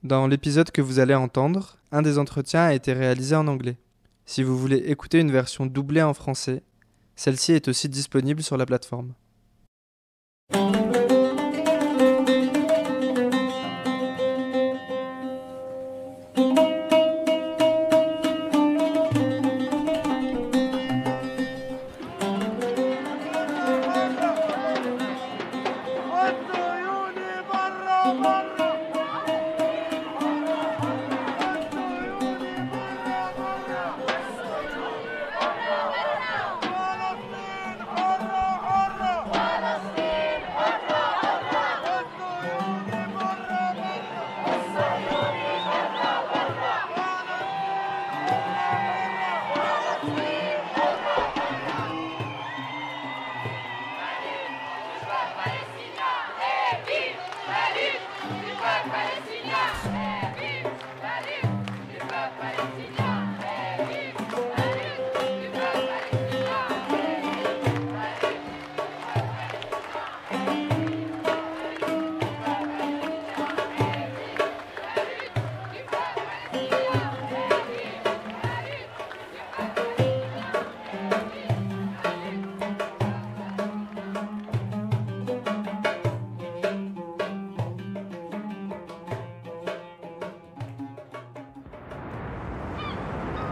Dans l'épisode que vous allez entendre, un des entretiens a été réalisé en anglais. Si vous voulez écouter une version doublée en français, celle-ci est aussi disponible sur la plateforme.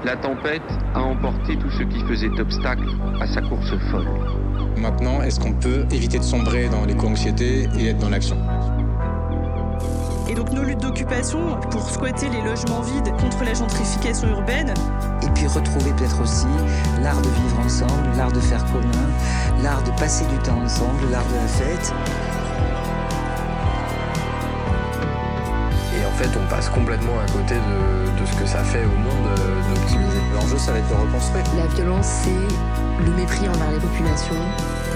La tempête a emporté tout ce qui faisait obstacle à sa course folle. Maintenant, est-ce qu'on peut éviter de sombrer dans l'éco-anxiété et être dans l'action ? Et donc nos luttes d'occupation pour squatter les logements vides contre la gentrification urbaine. Et puis retrouver peut-être aussi l'art de vivre ensemble, l'art de faire commun, l'art de passer du temps ensemble, l'art de la fête. Et en fait, on passe complètement à côté de ce que ça fait au monde d'optimiser. L'enjeu, ça va être de reconstruire. La violence, c'est le mépris envers les populations.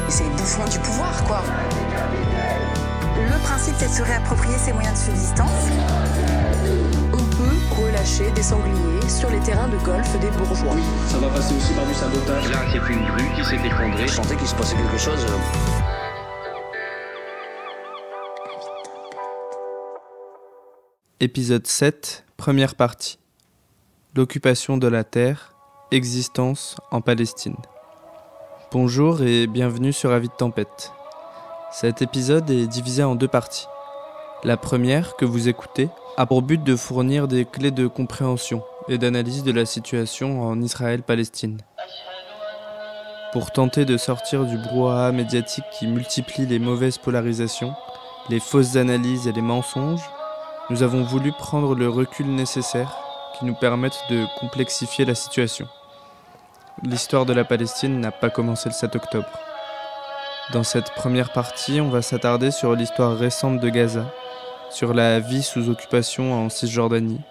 C'est le bouffon du pouvoir, quoi. Le principe, c'est de se réapproprier ses moyens de subsistance. On peut relâcher des sangliers sur les terrains de golf des bourgeois. Oui, ça va passer aussi par du sabotage. Là, c'est une grue qui s'est effondrée. Je sentais qu'il se passait quelque chose. Épisode 7, première partie. L'occupation de la terre, existence en Palestine. Bonjour et bienvenue sur Avis de Tempête. Cet épisode est divisé en deux parties. La première, que vous écoutez, a pour but de fournir des clés de compréhension et d'analyse de la situation en Israël-Palestine. Pour tenter de sortir du brouhaha médiatique qui multiplie les mauvaises polarisations, les fausses analyses et les mensonges, nous avons voulu prendre le recul nécessaire qui nous permette de complexifier la situation. L'histoire de la Palestine n'a pas commencé le 7 octobre. Dans cette première partie, on va s'attarder sur l'histoire récente de Gaza, sur la vie sous occupation en Cisjordanie,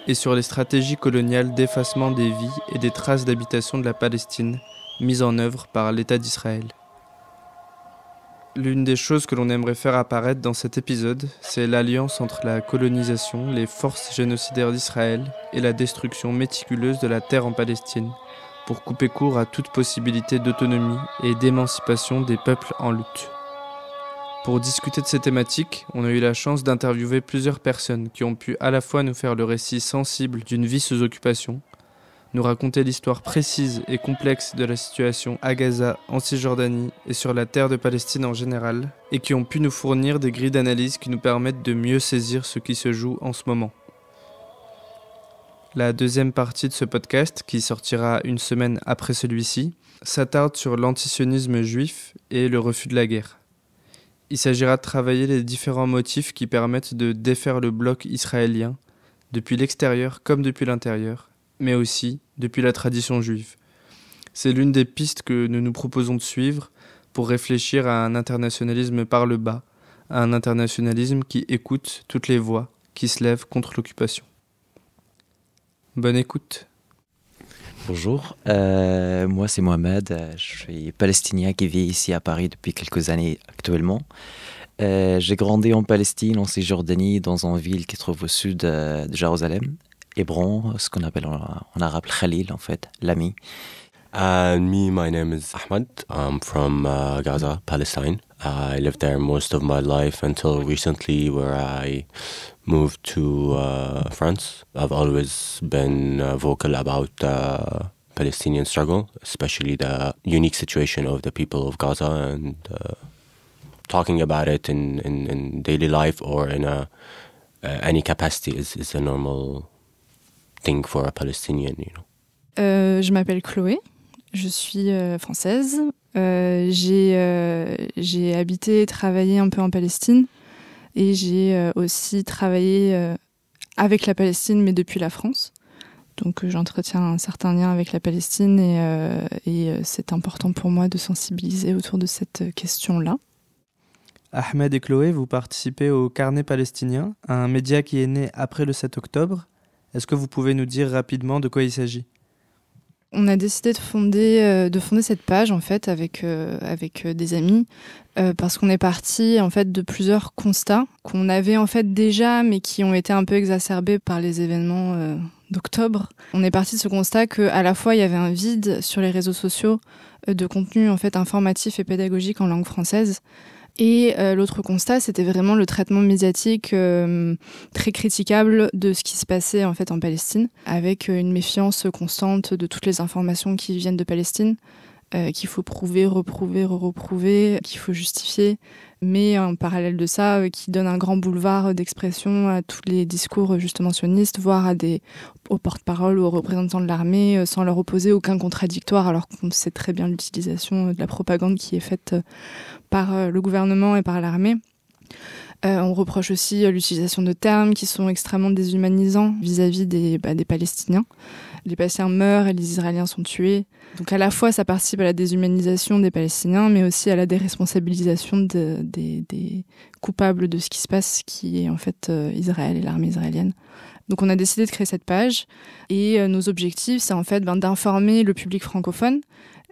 et sur les stratégies coloniales d'effacement des vies et des traces d'habitation de la Palestine mises en œuvre par l'État d'Israël. L'une des choses que l'on aimerait faire apparaître dans cet épisode, c'est l'alliance entre la colonisation, les forces génocidaires d'Israël et la destruction méticuleuse de la terre en Palestine, pour couper court à toute possibilité d'autonomie et d'émancipation des peuples en lutte. Pour discuter de ces thématiques, on a eu la chance d'interviewer plusieurs personnes qui ont pu à la fois nous faire le récit sensible d'une vie sous occupation, nous raconter l'histoire précise et complexe de la situation à Gaza, en Cisjordanie et sur la terre de Palestine en général, et qui ont pu nous fournir des grilles d'analyse qui nous permettent de mieux saisir ce qui se joue en ce moment. La deuxième partie de ce podcast, qui sortira une semaine après celui-ci, s'attarde sur l'antisionisme juif et le refus de la guerre. Il s'agira de travailler les différents motifs qui permettent de défaire le bloc israélien, depuis l'extérieur comme depuis l'intérieur, mais aussi depuis la tradition juive. C'est l'une des pistes que nous nous proposons de suivre pour réfléchir à un internationalisme par le bas, à un internationalisme qui écoute toutes les voix qui se lèvent contre l'occupation. Bonne écoute. Bonjour, moi c'est Mohamed, je suis palestinien qui vit ici à Paris depuis quelques années actuellement. J'ai grandi en Palestine, en Cisjordanie, dans une ville qui se trouve au sud de Jérusalem. Hébron, ce qu'on appelle en arabe Khalil en fait, l'ami. And me, my name is Ahmed. I'm from Gaza, Palestine. I lived there most of my life until recently, where I moved to France. I've always been vocal about the Palestinian struggle, especially the unique situation of the people of Gaza, and talking about it in daily life or in any capacity is a normal thing for a Palestinian, you know. Je m'appelle Chloé, je suis française. J'ai habité et travaillé un peu en Palestine et j'ai aussi travaillé avec la Palestine, mais depuis la France. Donc j'entretiens un certain lien avec la Palestine et c'est important pour moi de sensibiliser autour de cette question-là. Ahmed et Chloé, vous participez au Carnet palestinien, un média qui est né après le 7 octobre. Est-ce que vous pouvez nous dire rapidement de quoi il s'agit ? On a décidé de fonder cette page en fait avec des amis parce qu'on est parti en fait de plusieurs constats qu'on avait en fait déjà, mais qui ont été un peu exacerbés par les événements d'octobre. On est parti de ce constat que à la fois il y avait un vide sur les réseaux sociaux de contenu en fait informatif et pédagogique en langue française. Et l'autre constat, c'était vraiment le traitement médiatique très critiquable de ce qui se passait en fait en Palestine, avec une méfiance constante de toutes les informations qui viennent de Palestine, qu'il faut prouver, reprouver, reprouver, qu'il faut justifier, mais en parallèle de ça, qui donne un grand boulevard d'expression à tous les discours justement sionistes, voire aux porte-parole ou aux représentants de l'armée, sans leur opposer aucun contradictoire, alors qu'on sait très bien l'utilisation de la propagande qui est faite par le gouvernement et par l'armée. On reproche aussi l'utilisation de termes qui sont extrêmement déshumanisants vis-à-vis des Palestiniens. Les Palestiniens meurent et les Israéliens sont tués. Donc à la fois, ça participe à la déshumanisation des Palestiniens, mais aussi à la déresponsabilisation des coupables de ce qui se passe, qui est en fait Israël et l'armée israélienne. Donc on a décidé de créer cette page et nos objectifs, c'est en fait d'informer le public francophone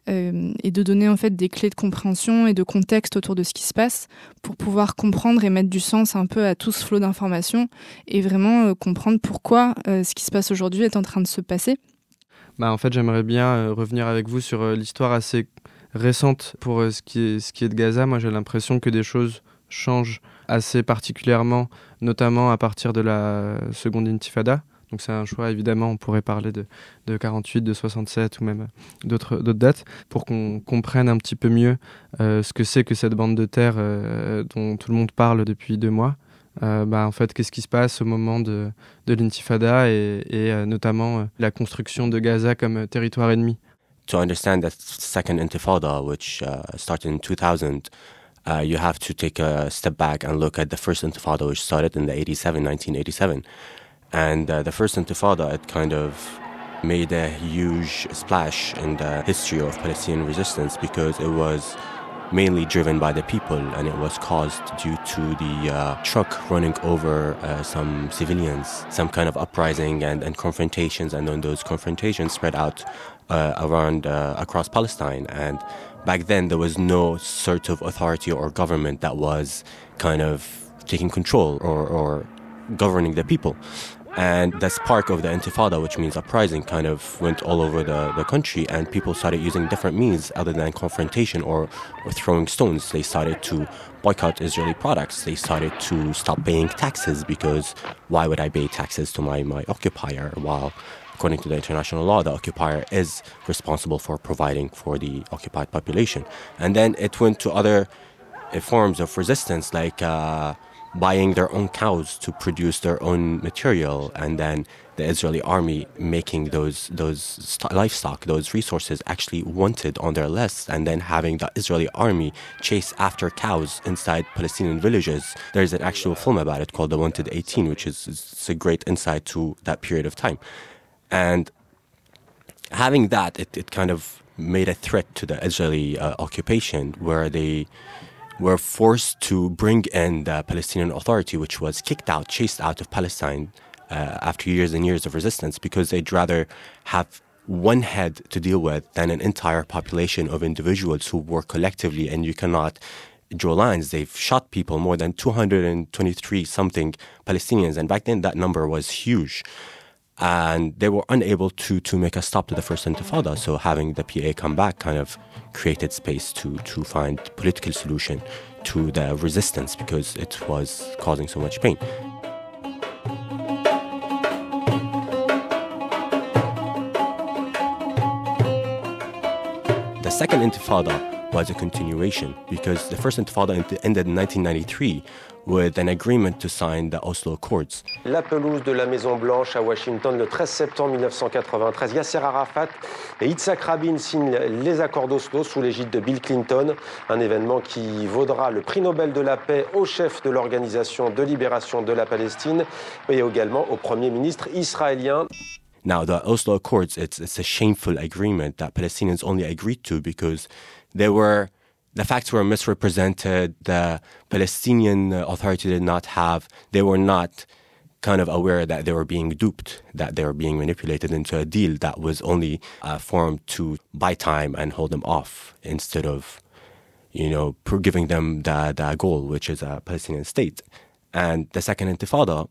et de donner en fait des clés de compréhension et de contexte autour de ce qui se passe pour pouvoir comprendre et mettre du sens un peu à tout ce flot d'informations et vraiment comprendre pourquoi ce qui se passe aujourd'hui est en train de se passer. En fait, j'aimerais bien revenir avec vous sur l'histoire assez récente pour ce qui est de Gaza. Moi, j'ai l'impression que des choses changent assez particulièrement, notamment à partir de la seconde intifada. Donc c'est un choix, évidemment, on pourrait parler de 48, de 67 ou même d'autres dates, pour qu'on comprenne un petit peu mieux ce que c'est que cette bande de terre dont tout le monde parle depuis 2 mois. En fait, qu'est-ce qui se passe au moment de l'intifada et notamment la construction de Gaza comme territoire ennemi. To understand that second intifada, which started in 2000, you have to take a step back and look at the first intifada, which started in 1987. And the first intifada, it kind of made a huge splash in the history of Palestinian resistance because it was mainly driven by the people, and it was caused due to the truck running over some civilians, some kind of uprising and confrontations, and then those confrontations spread out around across Palestine. And back then there was no sort of authority or government that was kind of taking control or governing the people. And the spark of the Intifada, which means uprising, kind of went all over the country, and people started using different means other than confrontation or throwing stones. They started to boycott Israeli products. They started to stop paying taxes, because why would I pay taxes to my occupier, while according to the international law, the occupier is responsible for providing for the occupied population. And then it went to other forms of resistance, like buying their own cows to produce their own material, and then the Israeli army making those livestock, those resources actually wanted on their list, and then having the Israeli army chase after cows inside Palestinian villages. There's an actual film about it called The Wanted 18, which is a great insight to that period of time. And having that, it kind of made a threat to the Israeli occupation, where they were forced to bring in the Palestinian Authority, which was chased out of Palestine after years and years of resistance, because they'd rather have one head to deal with than an entire population of individuals who work collectively, and you cannot draw lines. They've shot people, more than 223 something Palestinians, and back then that number was huge. And they were unable to make a stop to the first Intifada. So having the PA come back kind of created space to find political solution to the resistance because it was causing so much pain. The second Intifada was a continuation because the first Intifada ended in 1993 with an agreement to sign the Oslo Accords. La pelouse de la Maison Blanche à Washington le 13 septembre 1993. Yasser Arafat et Yitzhak Rabin signent les accords d'Oslo sous l'égide de Bill Clinton, un événement qui vaudra le prix Nobel de la paix au chef de l'Organisation de libération de la Palestine et également au Premier ministre israélien. Now, the Oslo Accords, it's a shameful agreement that Palestinians only agreed to because the facts were misrepresented. The Palestinian Authority they were not kind of aware that they were being duped, that they were being manipulated into a deal that was only formed to buy time and hold them off instead of, giving them the goal, which is a Palestinian state. And the second Intifada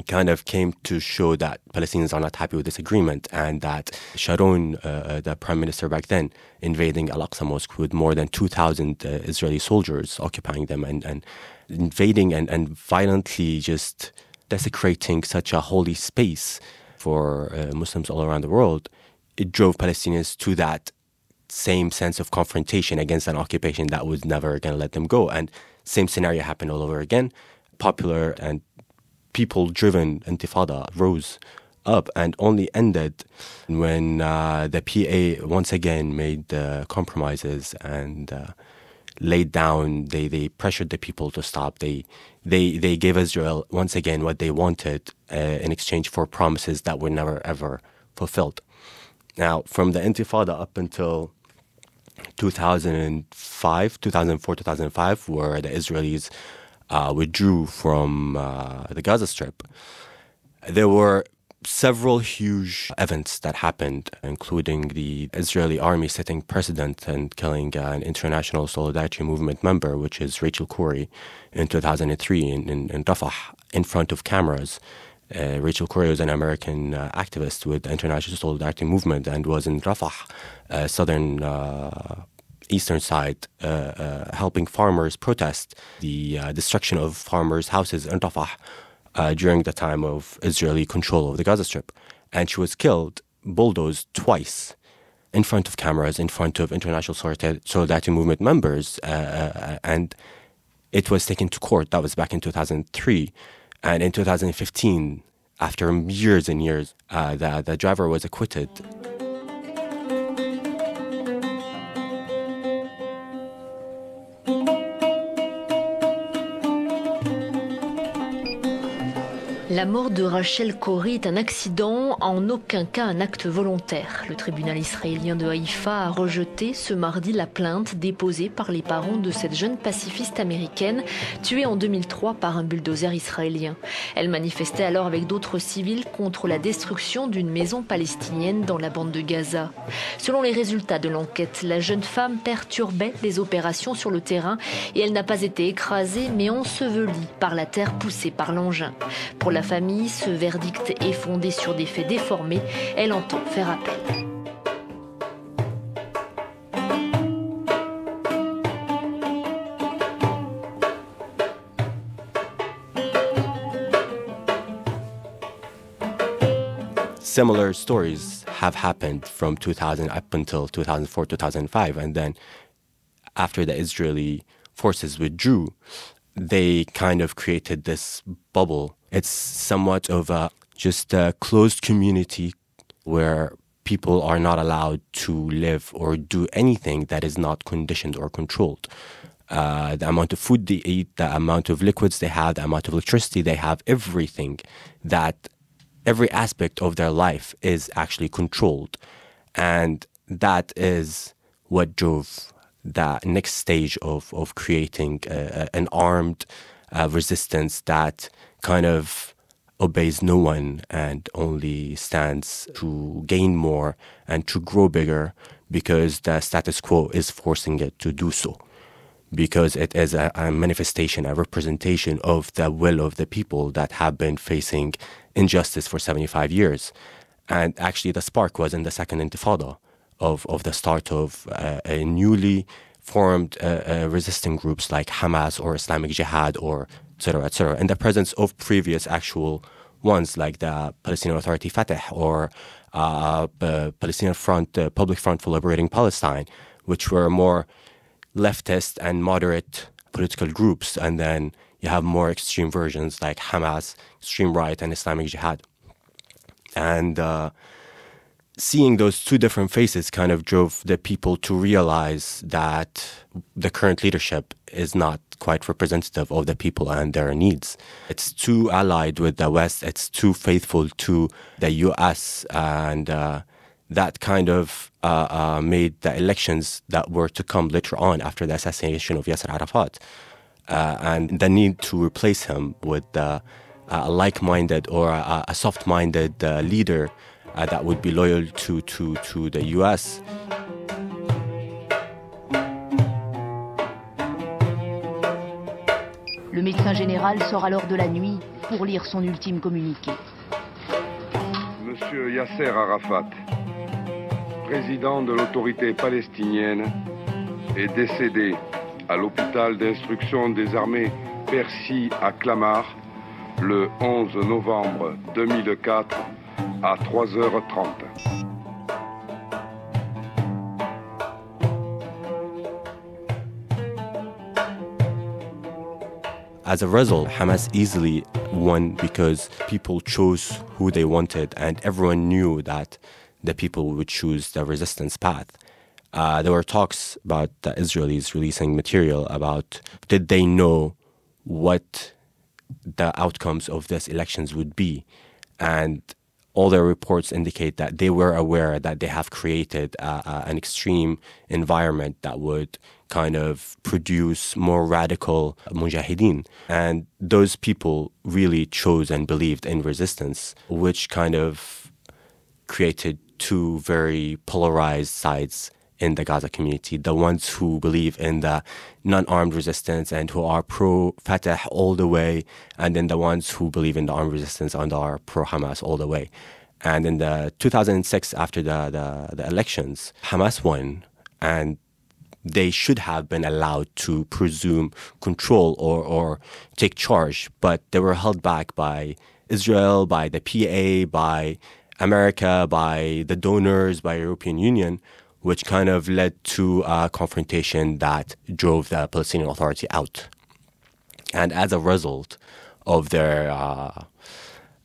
kind of came to show that Palestinians are not happy with this agreement and that Sharon, the prime minister back then, invading Al-Aqsa Mosque with more than 2,000 Israeli soldiers occupying them and invading and violently just desecrating such a holy space for Muslims all around the world, it drove Palestinians to that same sense of confrontation against an occupation that was never going to let them go. And same scenario happened all over again. Popular and people-driven Intifada rose up and only ended when the PA once again made compromises and laid down. They pressured the people to stop. They gave Israel once again what they wanted in exchange for promises that were never ever fulfilled. Now, from the Intifada up until 2004, 2005, where the Israelis withdrew from the Gaza Strip, there were several huge events that happened, including the Israeli army setting precedent and killing an International Solidarity Movement member, which is Rachel Corrie, in 2003 in Rafah, in front of cameras. Rachel Corrie was an American activist with the International Solidarity Movement and was in Rafah, southern eastern side, helping farmers protest the destruction of farmers' houses in Rafah during the time of Israeli control of the Gaza Strip. And she was killed, bulldozed twice, in front of cameras, in front of International Solidarity Movement members, and it was taken to court. That was back in 2003. And in 2015, after years and years, the driver was acquitted. La mort de Rachel Corrie est un accident, en aucun cas un acte volontaire. Le tribunal israélien de Haïfa a rejeté ce mardi la plainte déposée par les parents de cette jeune pacifiste américaine tuée en 2003 par un bulldozer israélien. Elle manifestait alors avec d'autres civils contre la destruction d'une maison palestinienne dans la bande de Gaza. Selon les résultats de l'enquête, la jeune femme perturbait les opérations sur le terrain et elle n'a pas été écrasée mais ensevelie par la terre poussée par l'engin. Pour la famille, ce verdict est fondé sur des faits déformés. Elle entend faire appel. Similar stories have happened from 2000 up until 2004, 2005. And then after the Israeli forces withdrew, they kind of created this bubble. It's somewhat of just a closed community where people are not allowed to live or do anything that is not conditioned or controlled. The amount of food they eat, the amount of liquids they have, the amount of electricity they have, everything, that every aspect of their life is actually controlled. And that is what drove the next stage of creating an armed resistance that kind of obeys no one and only stands to gain more and to grow bigger because the status quo is forcing it to do so. Because it is a manifestation, a representation of the will of the people that have been facing injustice for 75 years. And actually the spark was in the Second Intifada of the start of a newly formed resisting groups like Hamas or Islamic Jihad or et cetera, in the presence of previous actual ones like the Palestinian Authority Fatah or Palestinian Front, Public Front for Liberating Palestine, which were more leftist and moderate political groups. And then you have more extreme versions like Hamas, extreme right, and Islamic Jihad. And seeing those two different faces kind of drove the people to realize that the current leadership is not quite representative of the people and their needs. It's too allied with the West. It's too faithful to the U.S. And that kind of made the elections that were to come later on after the assassination of Yasser Arafat and the need to replace him with a like-minded or a soft-minded leader that would be loyal to the U.S. Le médecin général sort alors de la nuit pour lire son ultime communiqué. Monsieur Yasser Arafat, président de l'autorité palestinienne, est décédé à l'hôpital d'instruction des armées Percy à Clamart le 11 novembre 2004 à 3h30. As a result, Hamas easily won because people chose who they wanted and everyone knew that the people would choose the resistance path. There were talks about the Israelis releasing material about did they know what the outcomes of these elections would be. And all their reports indicate that they were aware that they have created an extreme environment that would kind of produce more radical mujahideen. And those people really chose and believed in resistance, which kind of created two very polarized sides in the Gaza community. The ones who believe in the non-armed resistance and who are pro-Fatah all the way, and then the ones who believe in the armed resistance and are pro-Hamas all the way. And in the 2006, after the elections, Hamas won, and they should have been allowed to presume control or take charge, but they were held back by Israel, by the PA, by America, by the donors, by European Union, which kind of led to a confrontation that drove the Palestinian Authority out. And as a result of their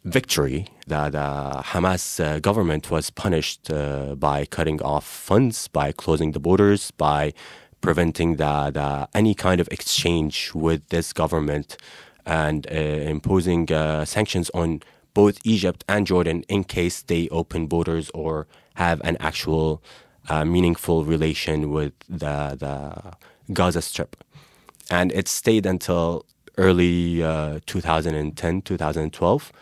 victory, the Hamas government was punished by cutting off funds, by closing the borders, by preventing any kind of exchange with this government, and imposing sanctions on both Egypt and Jordan in case they open borders or have an actual meaningful relation with the Gaza Strip. And it stayed until early 2010, 2012.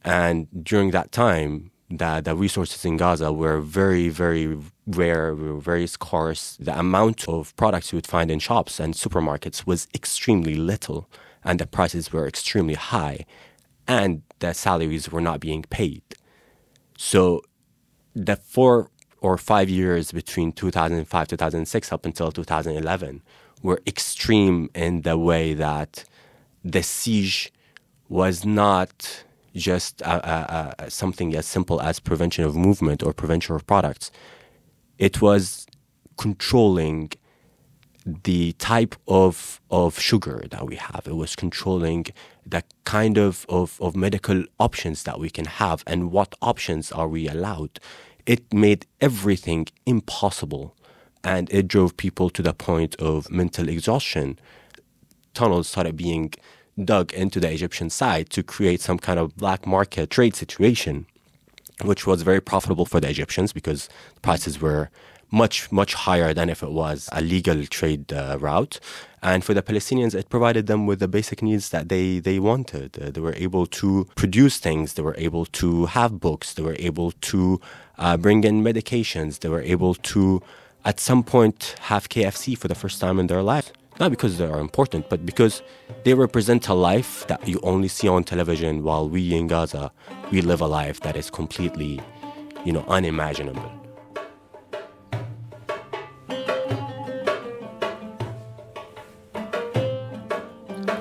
And during that time, the resources in Gaza were very, very rare, were very scarce. The amount of products you would find in shops and supermarkets was extremely little, and the prices were extremely high, and the salaries were not being paid. So the 4 or 5 years between 2005, 2006 up until 2011 were extreme in the way that the siege was not just something as simple as prevention of movement or prevention of products. It was controlling the type of sugar that we have. It was controlling the kind of medical options that we can have and what options are we allowed. It made everything impossible, and it drove people to the point of mental exhaustion. Tunnels started being dug into the Egyptian side to create some kind of black market trade situation, which was very profitable for the Egyptians because prices were much, much higher than if it was a legal trade route. And for the Palestinians, it provided them with the basic needs that they wanted. They were able to produce things. They were able to have books. They were able to bring in medications. They were able to, at some point, have KFC for the first time in their life. not because they are important, but because they represent a life that you only see on television, while we in Gaza, we live a life that is completely, unimaginable.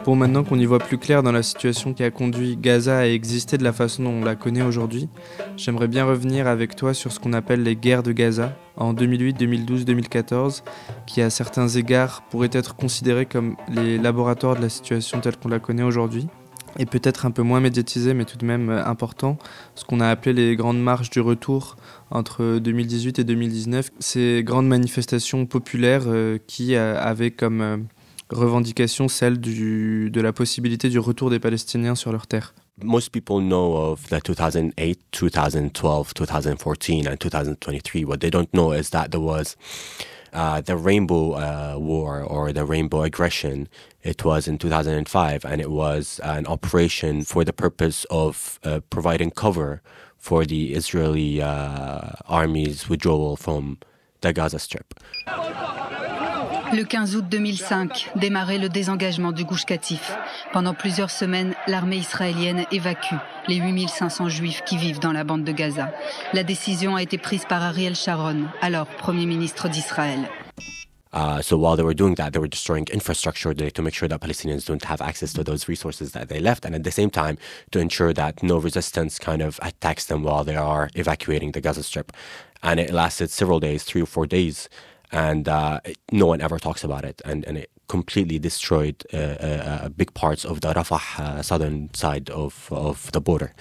Bon, maintenant qu'on y voit plus clair dans la situation qui a conduit Gaza à exister de la façon dont on la connaît aujourd'hui, j'aimerais bien revenir avec toi sur ce qu'on appelle les guerres de Gaza, en 2008, 2012, 2014, qui à certains égards pourraient être considérés comme les laboratoires de la situation telle qu'on la connaît aujourd'hui, et peut-être un peu moins médiatisé, mais tout de même important, ce qu'on a appelé les grandes marches du retour entre 2018 et 2019, ces grandes manifestations populaires qui avaient comme revendication celle de la possibilité du retour des Palestiniens sur leurs terres. Most people know of the 2008, 2012, 2014, and 2023. What they don't know is that there was the Rainbow War or the Rainbow Aggression. It was in 2005, and it was an operation for the purpose of providing cover for the Israeli army's withdrawal from the Gaza Strip. Le 15 août 2005, démarrait le désengagement du Gush Katif. Pendant plusieurs semaines, l'armée israélienne évacue les 8500 juifs qui vivent dans la bande de Gaza. La décision a été prise par Ariel Sharon, alors Premier ministre d'Israël. So while they were doing that, they were destroying infrastructure to make sure that Palestinians don't have access to those resources that they left, and at the same time to ensure that no resistance kind of attacks them while they are evacuating the Gaza Strip. And it lasted several days, 3 or 4 days. And no one ever talks about it, and it completely destroyed big parts of the Rafah southern side of the border.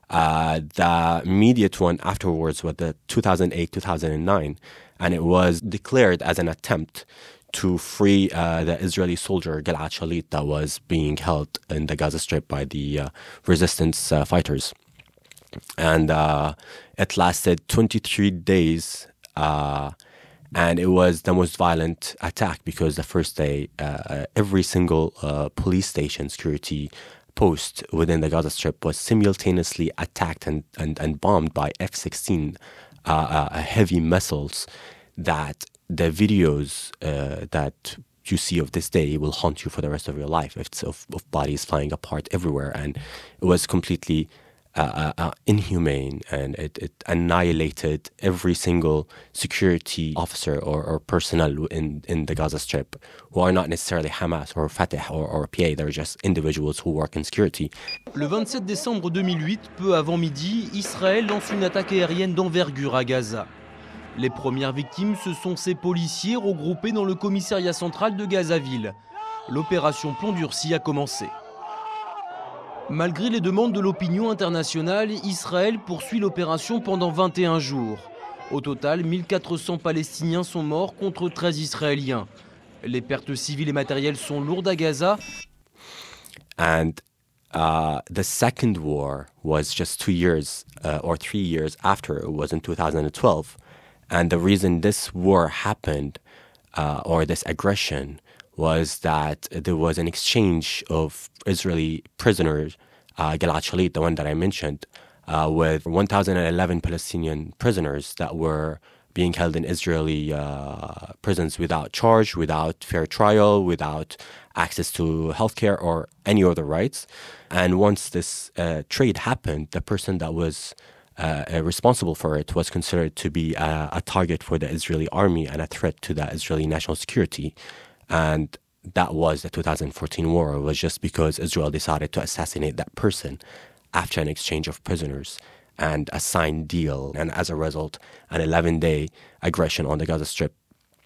The immediate one afterwards was the 2008-2009, and it was declared as an attempt to free the Israeli soldier Gilad Shalit that was being held in the Gaza Strip by the resistance fighters. And it lasted 23 days. And it was the most violent attack because the first day, every single police station security post within the Gaza Strip was simultaneously attacked and bombed by F-16 heavy missiles that the videos that you see of this day will haunt you for the rest of your life. It's of bodies flying apart everywhere. And it was completely inhumane, and it annihilated every single security officer or personnel in the Gaza Strip who are not necessarily Hamas or Fatah or PA, they're just individuals who work in security. Le 27 décembre 2008, peu avant midi, Israël lance une attaque aérienne d'envergure à Gaza. Les premières victimes, ce sont ces policiers regroupés dans le commissariat central de Gazaville. L'opération Plomb durci a commencé. Malgré les demandes de l'opinion internationale, Israël poursuit l'opération pendant 21 jours. Au total, 1400 Palestiniens sont morts contre 13 Israéliens. Les pertes civiles et matérielles sont lourdes à Gaza. And the second war was just 2 years or 3 years after. It was in 2012. And the reason this war happened, or this aggression, was that there was an exchange of Israeli prisoners, Gilad Shalit, the one that I mentioned, with 1,011 Palestinian prisoners that were being held in Israeli prisons without charge, without fair trial, without access to healthcare or any other rights. And once this trade happened, the person that was responsible for it was considered to be a target for the Israeli army and a threat to the Israeli national security. And that was the 2014 war. It was just because Israel decided to assassinate that person after an exchange of prisoners and a signed deal. And as a result, an 11-day aggression on the Gaza Strip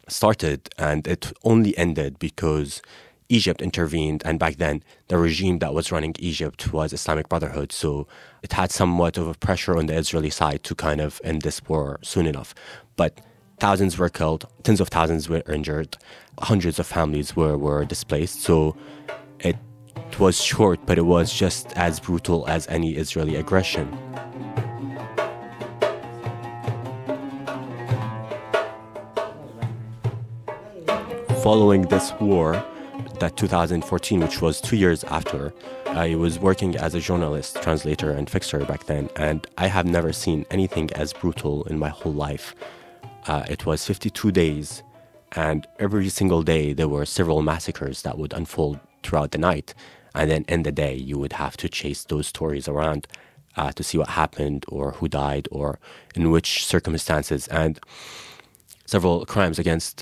started, and it only ended because Egypt intervened. And back then, the regime that was running Egypt was Islamic Brotherhood. So it had somewhat of a pressure on the Israeli side to kind of end this war soon enough. But thousands were killed, tens of thousands were injured, hundreds of families were displaced. So it was short, but it was just as brutal as any Israeli aggression. Following this war, that 2014, which was 2 years after, I was working as a journalist, translator, and fixer back then, and I have never seen anything as brutal in my whole life. It was 52 days, And every single day, there were several massacres that would unfold throughout the night. And then in the day, you would have to chase those stories around to see what happened or who died or in which circumstances. And several crimes against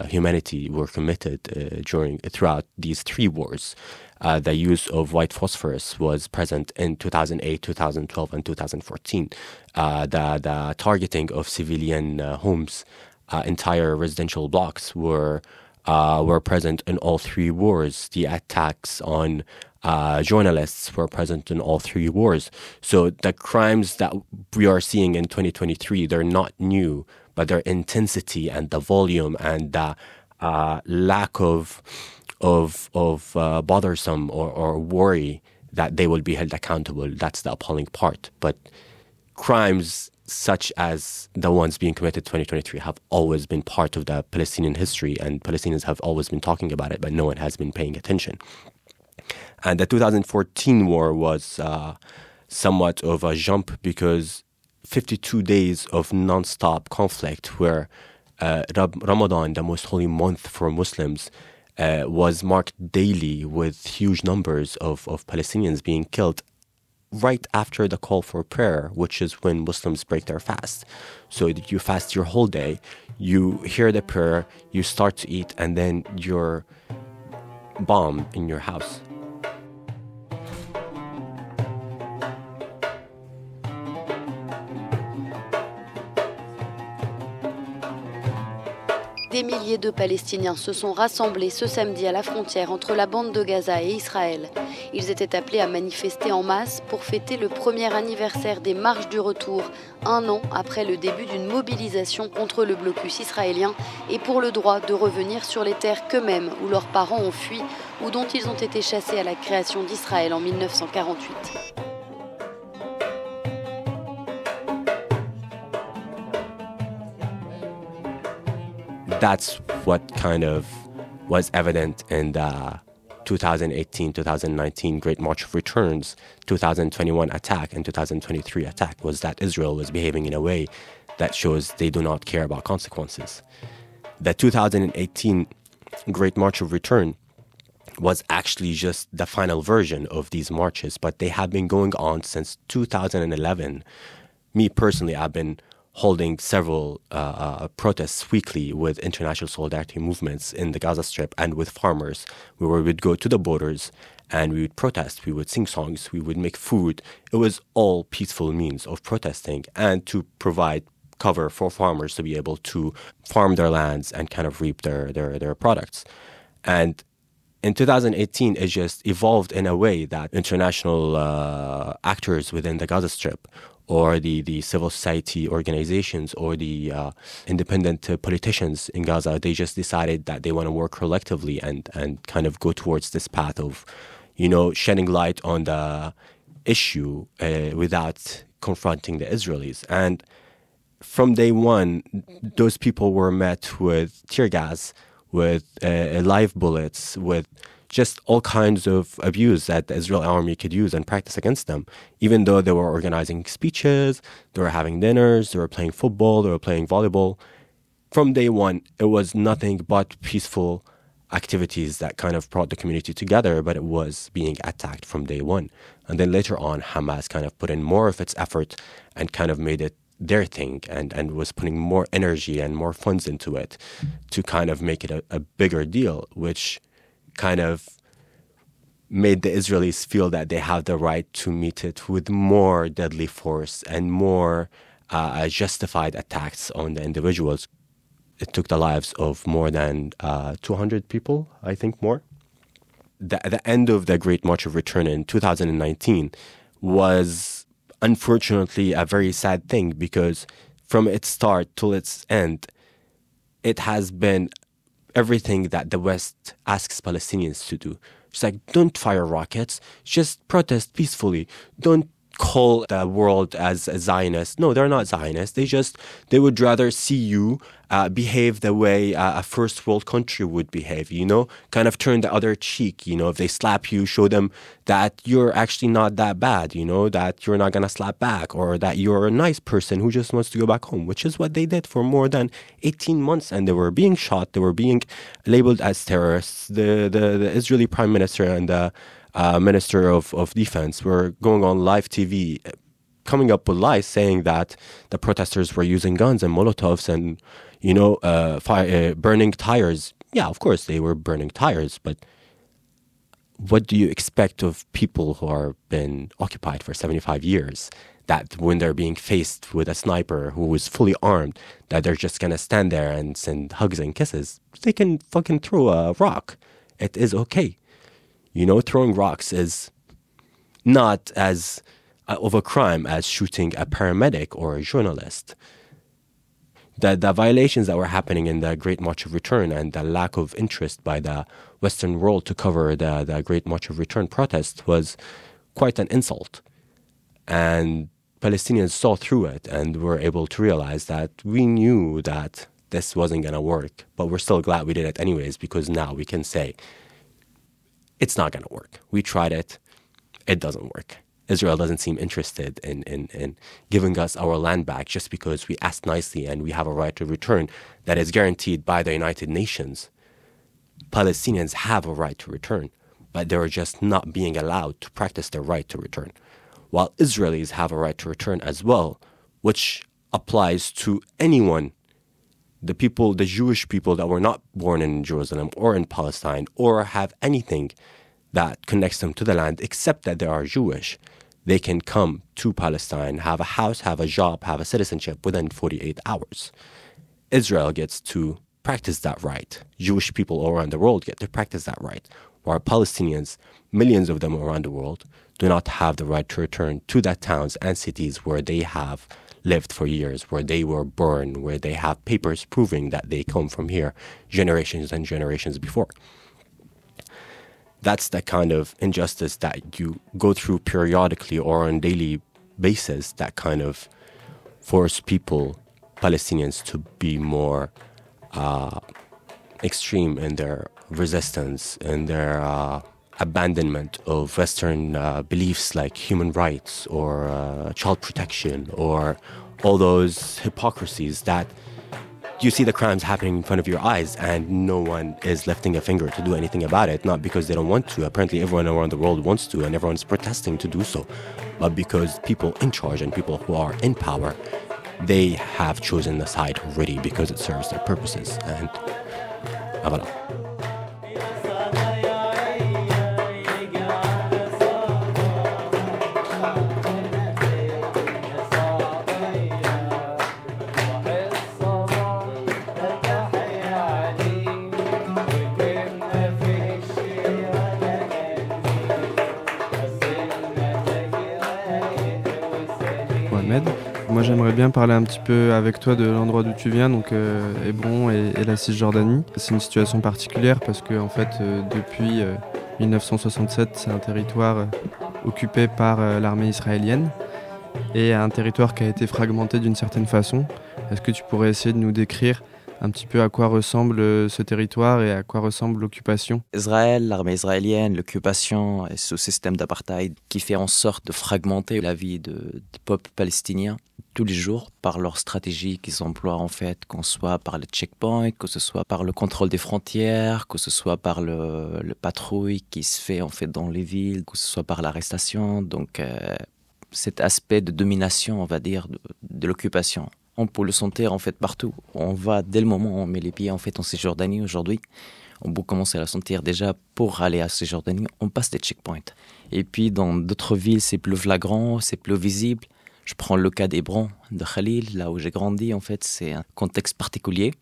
humanity were committed throughout these three wars. The use of white phosphorus was present in 2008, 2012, and 2014. The targeting of civilian homes, entire residential blocks were present in all three wars. The attacks on journalists were present in all three wars. So the crimes that we are seeing in 2023, they're not new, but their intensity and the volume and the lack of bothersome or worry that they will be held accountable, that's the appalling part. But crimes such as the ones being committed in 2023 have always been part of the Palestinian history, and Palestinians have always been talking about it, but no one has been paying attention. And the 2014 war was somewhat of a jump because 52 days of non-stop conflict where Ramadan, the most holy month for Muslims, was marked daily with huge numbers of Palestinians being killed right after the call for prayer, which is when Muslims break their fast. So you fast your whole day, you hear the prayer, you start to eat, and then you're bombed in your house. Des milliers de Palestiniens se sont rassemblés ce samedi à la frontière entre la bande de Gaza et Israël. Ils étaient appelés à manifester en masse pour fêter le premier anniversaire des marches du retour, 1 an après le début d'une mobilisation contre le blocus israélien et pour le droit de revenir sur les terres qu'eux-mêmes ou leurs parents ont fui ou dont ils ont été chassés à la création d'Israël en 1948. That's what kind of was evident in the 2018-2019 Great March of Returns, 2021 attack, and 2023 attack, was that Israel was behaving in a way that shows they do not care about consequences. The 2018 Great March of Return was actually just the final version of these marches, but they have been going on since 2011. Me personally, I've been holding several protests weekly with international solidarity movements in the Gaza Strip and with farmers, where we would go to the borders and we would protest, we would sing songs, we would make food. It was all peaceful means of protesting and to provide cover for farmers to be able to farm their lands and kind of reap their products. And in 2018, it just evolved in a way that international actors within the Gaza Strip or the civil society organizations or the independent politicians in Gaza, they just decided that they want to work collectively and kind of go towards this path of, shedding light on the issue without confronting the Israelis. And from day one, those people were met with tear gas, with live bullets, with just all kinds of abuse that the Israeli army could use and practice against them. Even though they were organizing speeches, they were having dinners, they were playing football, they were playing volleyball. From day one, it was nothing but peaceful activities that kind of brought the community together, but it was being attacked from day one. And then later on, Hamas kind of put in more of its effort and kind of made it their thing and was putting more energy and more funds into it to kind of make it a bigger deal, which kind of made the Israelis feel that they have the right to meet it with more deadly force and more justified attacks on the individuals. It took the lives of more than 200 people, I think more. The end of the Great March of Return in 2019 was unfortunately a very sad thing because from its start till its end, it has been everything that the West asks Palestinians to do. It's like, don't fire rockets, just protest peacefully. Don't call the world as a Zionist. No, they're not Zionists. They would rather see you behave the way a first world country would behave, kind of turn the other cheek, if they slap you, show them that you're actually not that bad, that you're not going to slap back, or that you're a nice person who just wants to go back home, which is what they did for more than 18 months. And they were being shot. They were being labeled as terrorists. The Israeli Prime Minister and the Minister of Defense were going on live TV, coming up with lies saying that the protesters were using guns and Molotovs and, burning tires. Yeah, of course they were burning tires, but what do you expect of people who are been occupied for 75 years? That when they're being faced with a sniper who is fully armed, that they're just going to stand there and send hugs and kisses? They can fucking throw a rock. It is okay. Throwing rocks is not as of a crime as shooting a paramedic or a journalist. The violations that were happening in the Great March of Return and the lack of interest by the Western world to cover the Great March of Return protest was quite an insult. And Palestinians saw through it and were able to realize that we knew that this wasn't going to work, but we're still glad we did it anyways, because now we can say, it's not going to work. We tried it. It doesn't work. Israel doesn't seem interested in giving us our land back just because we asked nicely and we have a right to return that is guaranteed by the United Nations. Palestinians have a right to return, but they're just not being allowed to practice their right to return. While Israelis have a right to return as well, which applies to anyone, the Jewish people that were not born in Jerusalem or in Palestine or have anything that connects them to the land except that they are Jewish. They can come to Palestine, have a house, have a job, have a citizenship within 48 hours. Israel gets to practice that right. Jewish people all around the world get to practice that right, while Palestinians, millions of them around the world, do not have the right to return to the towns and cities where they have lived for years, where they were born, where they have papers proving that they come from here generations and generations before. That's the kind of injustice that you go through periodically or on a daily basis that kind of force people, Palestinians, to be more extreme in their resistance and their abandonment of Western beliefs like human rights or child protection or all those hypocrisies that you see the crimes happening in front of your eyes and no one is lifting a finger to do anything about it, not because they don't want to. Apparently everyone around the world wants to and everyone's protesting to do so, but because people in charge and people who are in power, they have chosen the side already because it serves their purposes. And voilà. Moi j'aimerais bien parler un petit peu avec toi de l'endroit d'où tu viens, donc Hébron et la Cisjordanie. C'est une situation particulière parce que en fait depuis 1967 c'est un territoire occupé par l'armée israélienne et un territoire qui a été fragmenté d'une certaine façon. Est-ce que tu pourrais essayer de nous décrire un petit peu à quoi ressemble ce territoire et à quoi ressemble l'occupation? Israël, l'armée israélienne, l'occupation et ce système d'apartheid qui fait en sorte de fragmenter la vie du peuple palestinien tous les jours par leur stratégie qu'ils emploient en fait, qu'on soit par le checkpoint, que ce soit par le contrôle des frontières, que ce soit par le patrouille qui se fait en fait dans les villes, que ce soit par l'arrestation. Donc cet aspect de domination, on va dire, de l'occupation. On peut le sentir en fait partout. On va, dès le moment où on met les pieds en fait en Cisjordanie aujourd'hui, on peut commencer à la sentir déjà. Pour aller à Cisjordanie, on passe des checkpoints. Et puis dans d'autres villes, c'est plus flagrant, c'est plus visible. Je prends le cas d'Hébron, de Khalil, là où j'ai grandi en fait, c'est un contexte particulier.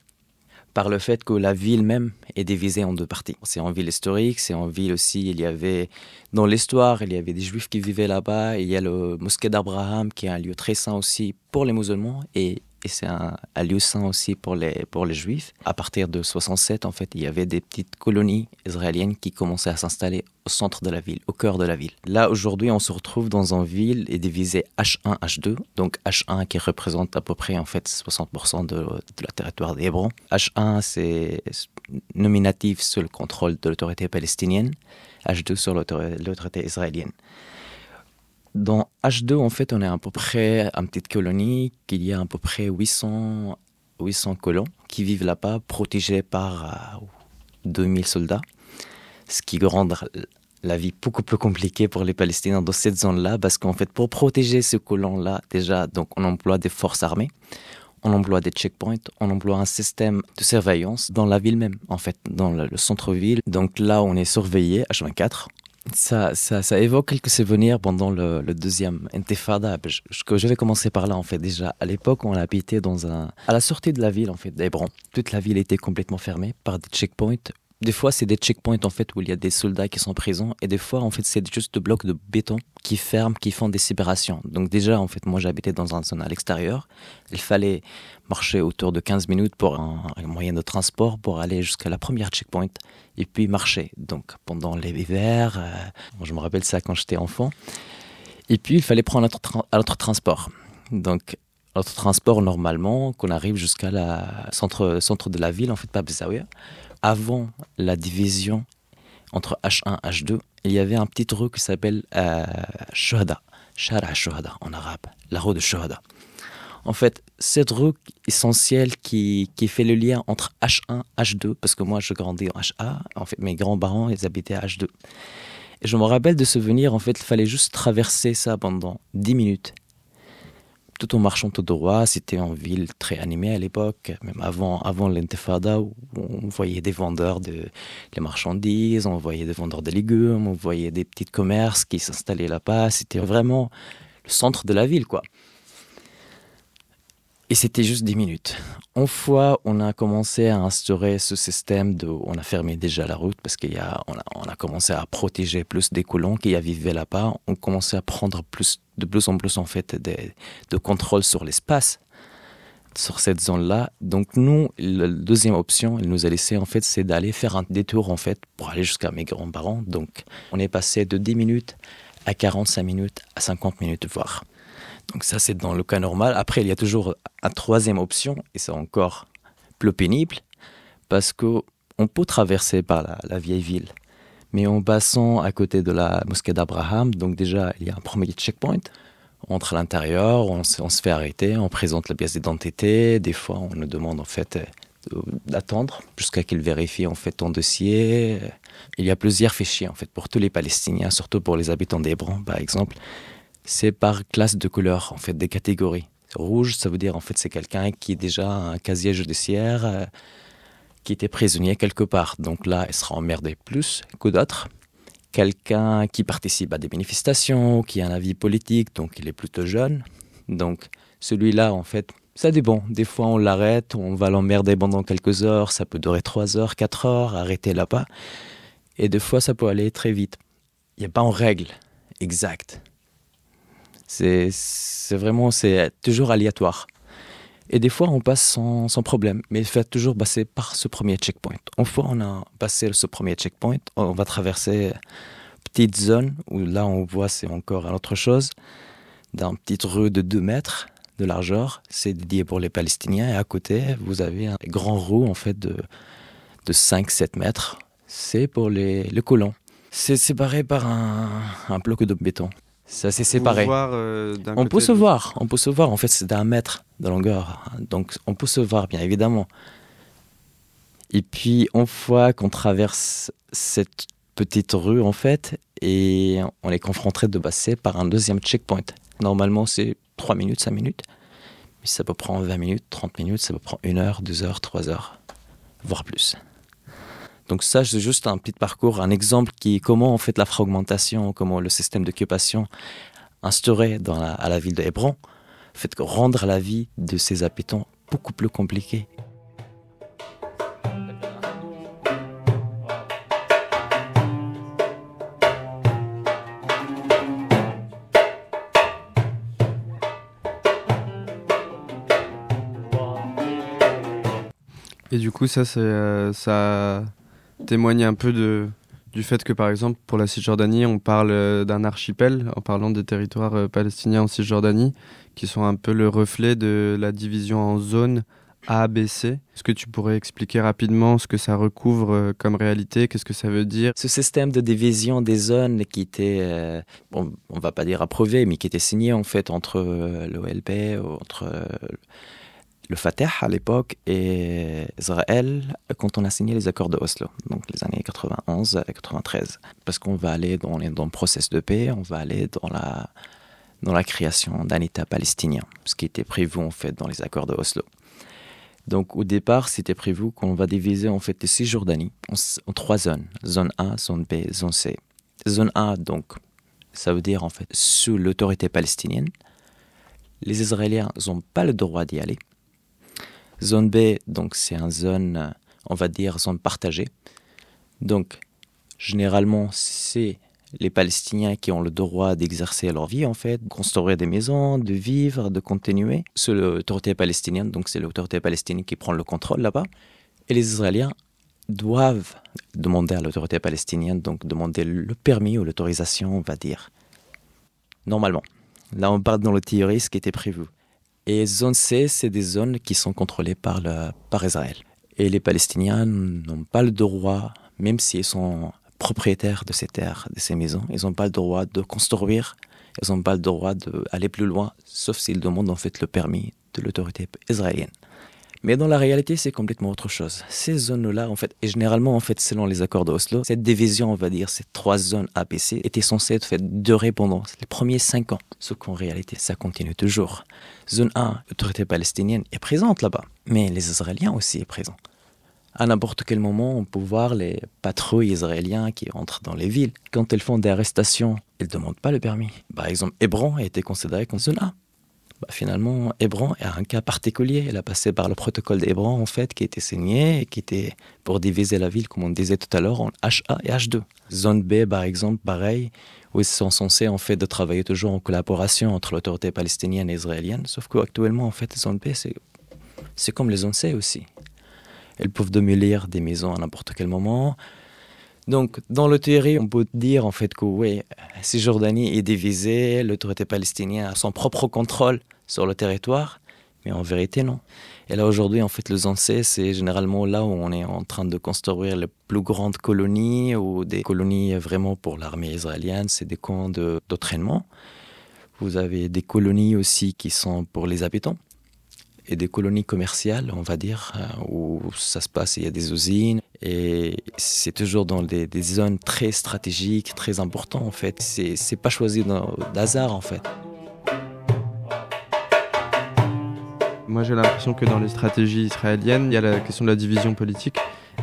Par le fait que la ville même est divisée en deux parties. C'est en ville historique, c'est en ville aussi, il y avait, dans l'histoire, il y avait des juifs qui vivaient là-bas, il y a le mosquée d'Abraham qui est un lieu très saint aussi pour les musulmans, et et c'est un lieu saint aussi pour les Juifs. À partir de 67, en fait, il y avait des petites colonies israéliennes qui commençaient à s'installer au centre de la ville, au cœur de la ville. Là, aujourd'hui, on se retrouve dans une ville et divisée H1, H2. Donc H1 qui représente à peu près en fait 60% de la territoire d'Hébron. H1, c'est nominatif sous le contrôle de l'autorité palestinienne. H2 sur l'autorité israélienne. Dans H2, en fait, on est à peu près une petite colonie, qu'il y a à peu près 800 colons qui vivent là-bas, protégés par 2000 soldats, ce qui rend la vie beaucoup plus compliquée pour les Palestiniens dans cette zone-là, parce qu'en fait, pour protéger ces colons-là, déjà, donc, on emploie des forces armées, on emploie des checkpoints, on emploie un système de surveillance dans la ville même, en fait, dans le centre-ville. Donc là, on est surveillé H24. Ça évoque quelques souvenirs pendant le deuxième intifada. Je vais commencer par là, en fait. Déjà, à l'époque, on habitait à la sortie de la ville, en fait, d'Hébron. Toute la ville était complètement fermée par des checkpoints. Des fois, c'est des checkpoints, en fait, où il y a des soldats qui sont présents. Et des fois, en fait, c'est juste des blocs de béton qui ferment, qui font des séparations. Donc déjà, en fait, moi, j'habitais dans une zone à l'extérieur. Il fallait marcher autour de 15 minutes pour un moyen de transport pour aller jusqu'à la première checkpoint. Et puis marcher. Donc pendant l'hiver, je me rappelle ça quand j'étais enfant. Et puis il fallait prendre un autre transport. Donc notre transport normalement, qu'on arrive jusqu'à la centre de la ville, en fait, Bab Zaouia. Avant la division entre H1 et H2, il y avait un petit rue qui s'appelle Shuhada, Shara Shuhada en arabe, la rue de Shuhada. En fait, cette rue essentielle qui fait le lien entre H1 et H2, parce que moi je grandis en HA, en fait mes grands-parents ils habitaient à H2. Et je me rappelle de ce souvenir, en fait il fallait juste traverser ça pendant 10 minutes. Tout en marchant tout droit, c'était une ville très animée à l'époque, même avant l'intifada, où on voyait des vendeurs de marchandises, on voyait des vendeurs de légumes, on voyait des petits commerces qui s'installaient là-bas. C'était vraiment le centre de la ville, quoi. Et c'était juste 10 minutes. Une fois, on a commencé à instaurer ce système on a fermé déjà la route parce on a commencé à protéger plus des colons qui vivaient là-bas. On commençait à prendre de plus en plus, en fait, de contrôle sur l'espace, sur cette zone-là. Donc nous, la deuxième option, elle nous a laissé, en fait, c'est d'aller faire un détour, en fait, pour aller jusqu'à mes grands-parents. Donc on est passé de 10 minutes à 45 minutes à 50 minutes, voire. Donc ça, c'est dans le cas normal. Après, il y a toujours une troisième option, et c'est encore plus pénible, parce qu'on peut traverser par la vieille ville. Mais en passant à côté de la mosquée d'Abraham, donc déjà, il y a un premier checkpoint. On entre à l'intérieur, on se fait arrêter, on présente la pièce d'identité. Des fois, on nous demande, en fait, d'attendre jusqu'à qu'il vérifie, en fait, ton dossier. Il y a plusieurs fichiers, en fait, pour tous les Palestiniens, surtout pour les habitants d'Hébron, par exemple. C'est par classe de couleur, en fait, des catégories. Rouge, ça veut dire, en fait, c'est quelqu'un qui est déjà un casier judiciaire, qui était prisonnier quelque part. Donc là, il sera emmerdé plus que d'autres. Quelqu'un qui participe à des manifestations, qui a un avis politique, donc il est plutôt jeune. Donc celui-là, en fait, ça dépend. Des fois, on l'arrête, on va l'emmerder pendant quelques heures. Ça peut durer 3 heures, 4 heures, arrêter là-bas. Et des fois, ça peut aller très vite. Il n'y a pas en règle exacte. C'est toujours aléatoire. Et des fois, on passe sans problème. Mais il faut toujours passer par ce premier checkpoint. Une fois on a passé ce premier checkpoint, on va traverser une petite zone où là, on voit, c'est encore une autre chose. Dans une petite rue de 2 mètres de largeur, c'est dédié pour les Palestiniens. Et à côté, vous avez un grand rue, en fait, de 5-7 mètres. C'est pour les colons. C'est séparé par un bloc de béton. C'est assez séparé. On peut se voir. En fait, c'est d'1 mètre de longueur. Donc, on peut se voir, bien évidemment. Et puis, une fois qu'on traverse cette petite rue, en fait, et on est confronté de passer par un deuxième checkpoint. Normalement, c'est 3 minutes, 5 minutes. Mais ça peut prendre 20 minutes, 30 minutes, ça peut prendre 1 heure, 2 heures, 3 heures, voire plus. Donc ça, c'est juste un petit parcours, un exemple qui comment en fait la fragmentation, comment le système d'occupation instauré à la ville de Hébron fait rendre la vie de ses habitants beaucoup plus compliquée. Et du coup, ça témoigne un peu du fait que, par exemple, pour la Cisjordanie, on parle d'un archipel, en parlant des territoires palestiniens en Cisjordanie, qui sont un peu le reflet de la division en zones A, B, C. Est-ce que tu pourrais expliquer rapidement ce que ça recouvre comme réalité? Qu'est-ce que ça veut dire? Ce système de division des zones qui était, on va pas dire approuvé, mais qui était signé en fait entre l'OLP, entre le Fatah à l'époque et Israël quand on a signé les accords de Oslo, donc les années 91 et 93. Parce qu'on va aller dans le processus de paix, on va aller dans la création d'un État palestinien, ce qui était prévu en fait dans les accords de Oslo. Donc au départ, c'était prévu qu'on va diviser en fait les Cisjordanie en 3 zones. Zone A, zone B, zone C. Zone A, donc, ça veut dire en fait sous l'autorité palestinienne. Les Israéliens n'ont pas le droit d'y aller. Zone B, donc c'est une zone, on va dire, zone partagée. Donc, généralement, c'est les Palestiniens qui ont le droit d'exercer leur vie, en fait, de construire des maisons, de vivre, de continuer. C'est l'autorité palestinienne, donc c'est l'autorité palestinienne qui prend le contrôle là-bas. Et les Israéliens doivent demander à l'autorité palestinienne, donc demander le permis ou l'autorisation, on va dire. Normalement. Là, on parle dans le théorie, ce qui était prévu. Et zone C, c'est des zones qui sont contrôlées par Israël. Et les Palestiniens n'ont pas le droit, même s'ils sont propriétaires de ces terres, de ces maisons, ils n'ont pas le droit de construire, ils n'ont pas le droit d'aller plus loin, sauf s'ils demandent en fait le permis de l'autorité israélienne. Mais dans la réalité, c'est complètement autre chose. Ces zones-là, en fait, et généralement, en fait, selon les accords d'Oslo, cette division, on va dire, ces 3 zones ABC, était censée être durer pendant les premiers 5 ans. Ce qu'en réalité, ça continue toujours. Zone 1, l'autorité palestinienne est présente là-bas, mais les Israéliens aussi sont présents. À n'importe quel moment, on peut voir les patrouilles israéliens qui entrent dans les villes. Quand elles font des arrestations, elles ne demandent pas le permis. Par exemple, Hébron a été considéré comme zone A. Finalement, Hébron est un cas particulier. Elle a passé par le protocole d'Hébron, en fait, qui était signé et qui était pour diviser la ville, comme on disait tout à l'heure, en HA et H2. Zone B, par exemple, pareil, où ils sont censés, en fait, de travailler toujours en collaboration entre l'autorité palestinienne et israélienne. Sauf qu'actuellement, en fait, zone B, c'est comme les zones C aussi. Elles peuvent démolir des maisons à n'importe quel moment. Donc, dans le théorie, on peut dire en fait que oui, Cisjordanie est divisée, l'autorité palestinienne a son propre contrôle sur le territoire, mais en vérité, non. Et là, aujourd'hui, en fait, le zone C, c'est généralement là où on est en train de construire les plus grandes colonies ou des colonies vraiment pour l'armée israélienne, c'est des camps d'entraînement. Vous avez des colonies aussi qui sont pour les habitants. Et des colonies commerciales, on va dire, où ça se passe, il y a des usines. Et c'est toujours dans des zones très stratégiques, très importantes, en fait. C'est pas choisi d'hasard, en fait. Moi, j'ai l'impression que dans les stratégies israéliennes, il y a la question de la division politique.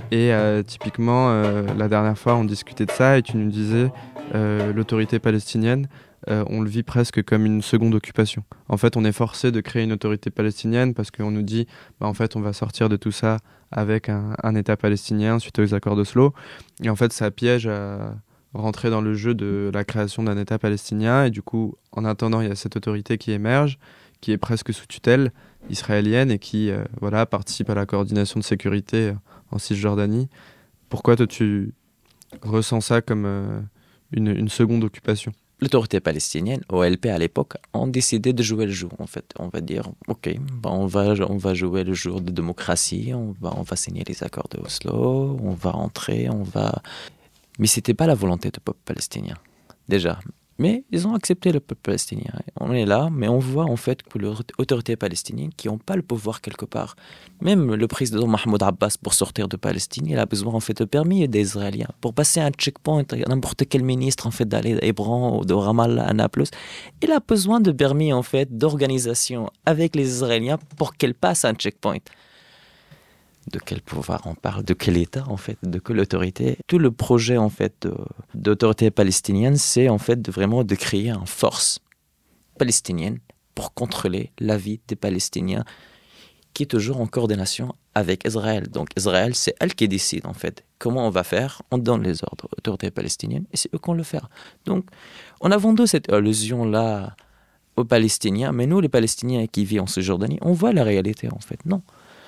Et typiquement, la dernière fois, on discutait de ça et tu nous disais l'autorité palestinienne, on le vit presque comme une seconde occupation. En fait, on est forcé de créer une autorité palestinienne parce qu'on nous dit, en fait, on va sortir de tout ça avec un État palestinien suite aux accords d'Oslo. Et en fait, ça piège à rentrer dans le jeu de la création d'un État palestinien. Et du coup, en attendant, il y a cette autorité qui émerge, qui est presque sous tutelle israélienne et qui participe à la coordination de sécurité en Cisjordanie. Pourquoi toi, tu ressens ça comme une seconde occupation? L'autorité palestinienne, OLP à l'époque, ont décidé de jouer le jeu. En fait, on va dire, ok, on va jouer le jeu de démocratie, on va signer les accords de Oslo, on va entrer, Mais c'était pas la volonté du peuple palestinien, déjà. Mais ils ont accepté le peuple palestinien. On est là, mais on voit en fait que l'autorité palestinienne qui n'ont pas le pouvoir quelque part. Même le président Mahmoud Abbas, pour sortir de Palestine, il a besoin en fait de permis des Israéliens. Pour passer un checkpoint, n'importe quel ministre en fait d'aller à Hébron ou de Ramallah à Naples, il a besoin de permis en fait d'organisation avec les Israéliens pour qu'elle passe un checkpoint. De quel pouvoir on parle, de quel État en fait, de quelle autorité. Tout le projet en fait d'autorité palestinienne, c'est en fait vraiment de créer une force palestinienne pour contrôler la vie des Palestiniens qui est toujours en coordination avec Israël. Donc Israël, c'est elle qui décide en fait comment on va faire, on donne les ordres aux autorités palestiniennes et c'est eux qui vont le faire. Donc on a vendu cette illusion-là aux Palestiniens, mais nous les Palestiniens qui vivent en Cisjordanie, on voit la réalité en fait, non.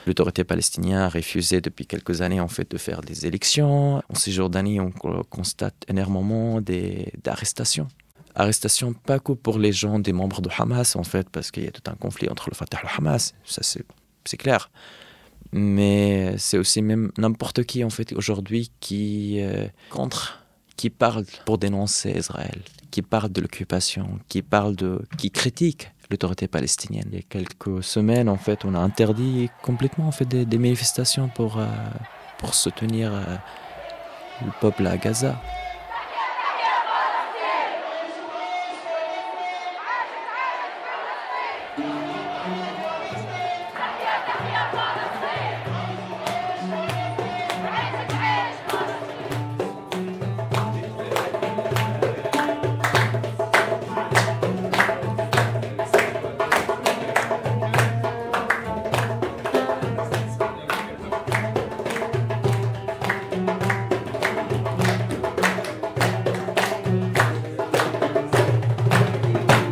L'autorité palestinienne a refusé depuis quelques années en fait de faire des élections. En Cisjordanie, on constate énormément d'arrestations. Arrestations pas que pour les gens des membres de Hamas en fait, parce qu'il y a tout un conflit entre le Fatah et le Hamas, ça c'est clair. Mais c'est aussi même n'importe qui en fait aujourd'hui qui parle pour dénoncer Israël, qui parle de l'occupation, qui critique l'autorité palestinienne. Il y a quelques semaines, en fait, on a interdit complètement en fait, des manifestations pour soutenir le peuple à Gaza.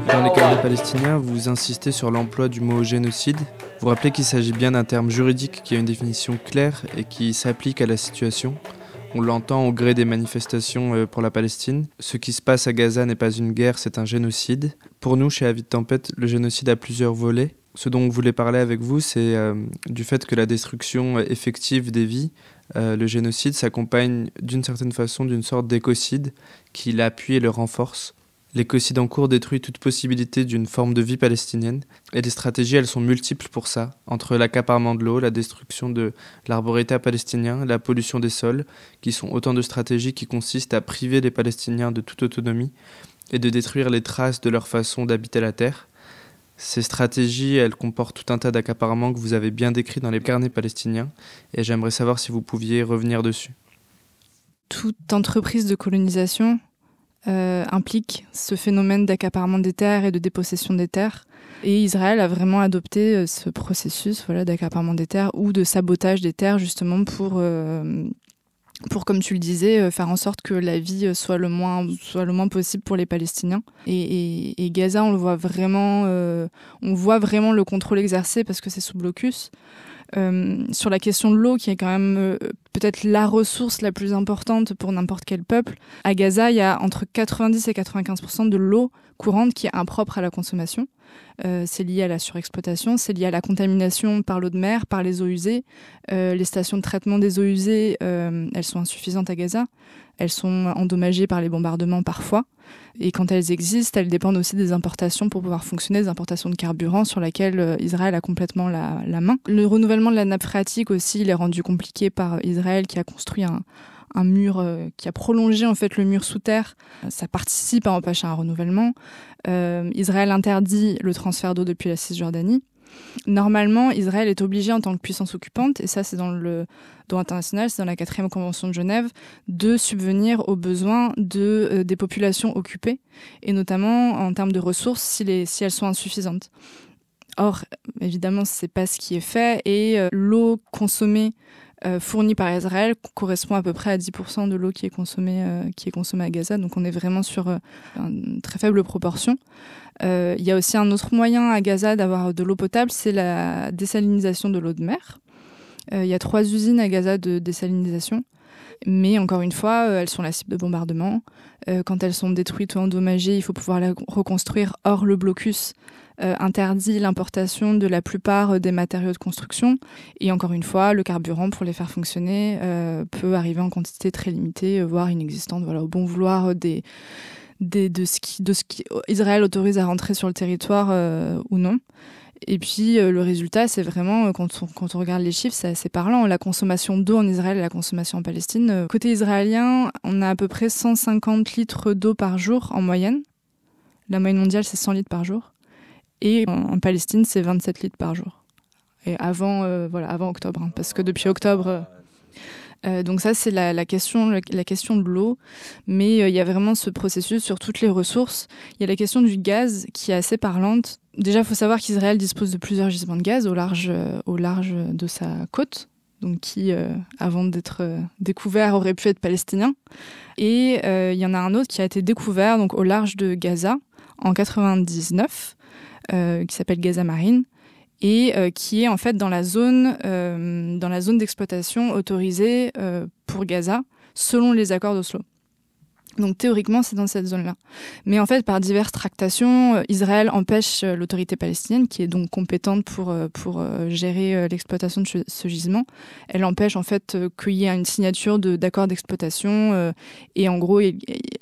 Dans les carnets palestiniens, vous insistez sur l'emploi du mot génocide. Vous rappelez qu'il s'agit bien d'un terme juridique qui a une définition claire et qui s'applique à la situation. On l'entend au gré des manifestations pour la Palestine. Ce qui se passe à Gaza n'est pas une guerre, c'est un génocide. Pour nous, chez Avis de Tempête, le génocide a plusieurs volets. Ce dont on voulait parler avec vous, c'est du fait que la destruction effective des vies, le génocide, s'accompagne d'une certaine façon d'une sorte d'écocide qui l'appuie et le renforce. L'écocide en cours détruit toute possibilité d'une forme de vie palestinienne. Et les stratégies, elles sont multiples pour ça. Entre l'accaparement de l'eau, la destruction de l'arboretat palestinien, la pollution des sols, qui sont autant de stratégies qui consistent à priver les Palestiniens de toute autonomie et de détruire les traces de leur façon d'habiter la terre. Ces stratégies, elles comportent tout un tas d'accaparements que vous avez bien décrits dans les carnets palestiniens. Et j'aimerais savoir si vous pouviez revenir dessus. Toute entreprise de colonisation implique ce phénomène d'accaparement des terres et de dépossession des terres. Et Israël a vraiment adopté ce processus d'accaparement des terres ou de sabotage des terres justement pour comme tu le disais, faire en sorte que la vie soit le moins possible pour les Palestiniens. Et Gaza, on voit vraiment le contrôle exercé parce que c'est sous blocus. Sur la question de l'eau, qui est quand même peut-être la ressource la plus importante pour n'importe quel peuple, à Gaza, il y a entre 90 et 95% de l'eau courante qui est impropre à la consommation. C'est lié à la surexploitation, c'est lié à la contamination par l'eau de mer, par les eaux usées. Les stations de traitement des eaux usées, elles sont insuffisantes à Gaza. Elles sont endommagées par les bombardements parfois. Et quand elles existent, elles dépendent aussi des importations pour pouvoir fonctionner, des importations de carburant sur lesquelles Israël a complètement la main. Le renouvellement de la nappe phréatique aussi, il est rendu compliqué par Israël qui a construit un mur, qui a prolongé en fait le mur sous terre. Ça participe à empêcher un renouvellement. Israël interdit le transfert d'eau depuis la Cisjordanie. Normalement, Israël est obligé en tant que puissance occupante, et ça c'est dans le droit international, c'est dans la 4e Convention de Genève, de subvenir aux besoins des populations occupées, et notamment en termes de ressources si elles sont insuffisantes. Or, évidemment, c'est pas ce qui est fait, et l'eau consommée fournie par Israël correspond à peu près à 10% de l'eau qui est consommée à Gaza, donc on est vraiment sur une très faible proportion. Il y a aussi un autre moyen à Gaza d'avoir de l'eau potable, c'est la désalinisation de l'eau de mer. Il y a 3 usines à Gaza de désalinisation, mais encore une fois, elles sont la cible de bombardements. Quand elles sont détruites ou endommagées, il faut pouvoir les reconstruire. Or, le blocus interdit l'importation de la plupart des matériaux de construction. Et encore une fois, le carburant, pour les faire fonctionner, peut arriver en quantité très limitée, voire inexistante, au bon vouloir de ce qui Israël autorise à rentrer sur le territoire ou non. Et puis le résultat, c'est vraiment, quand on regarde les chiffres, c'est assez parlant. La consommation d'eau en Israël et la consommation en Palestine. Côté israélien, on a à peu près 150 litres d'eau par jour en moyenne. La moyenne mondiale, c'est 100 litres par jour. Et en Palestine, c'est 27 litres par jour. Et avant octobre, parce que depuis octobre... donc ça, c'est la question de l'eau. Mais il y a vraiment ce processus sur toutes les ressources. Il y a la question du gaz qui est assez parlante. Déjà, il faut savoir qu'Israël dispose de plusieurs gisements de gaz au large de sa côte, donc qui, avant d'être découvert, aurait pu être palestinien. Et il y en a un autre qui a été découvert donc au large de Gaza en 99, qui s'appelle Gaza Marine. et qui est en fait dans la zone d'exploitation autorisée pour Gaza, selon les accords d'Oslo. Donc théoriquement, c'est dans cette zone-là. Mais en fait, par diverses tractations, Israël empêche l'autorité palestinienne, qui est donc compétente pour gérer l'exploitation de ce gisement. Elle empêche en fait qu'il y ait une signature d'accords d'exploitation. Et en gros,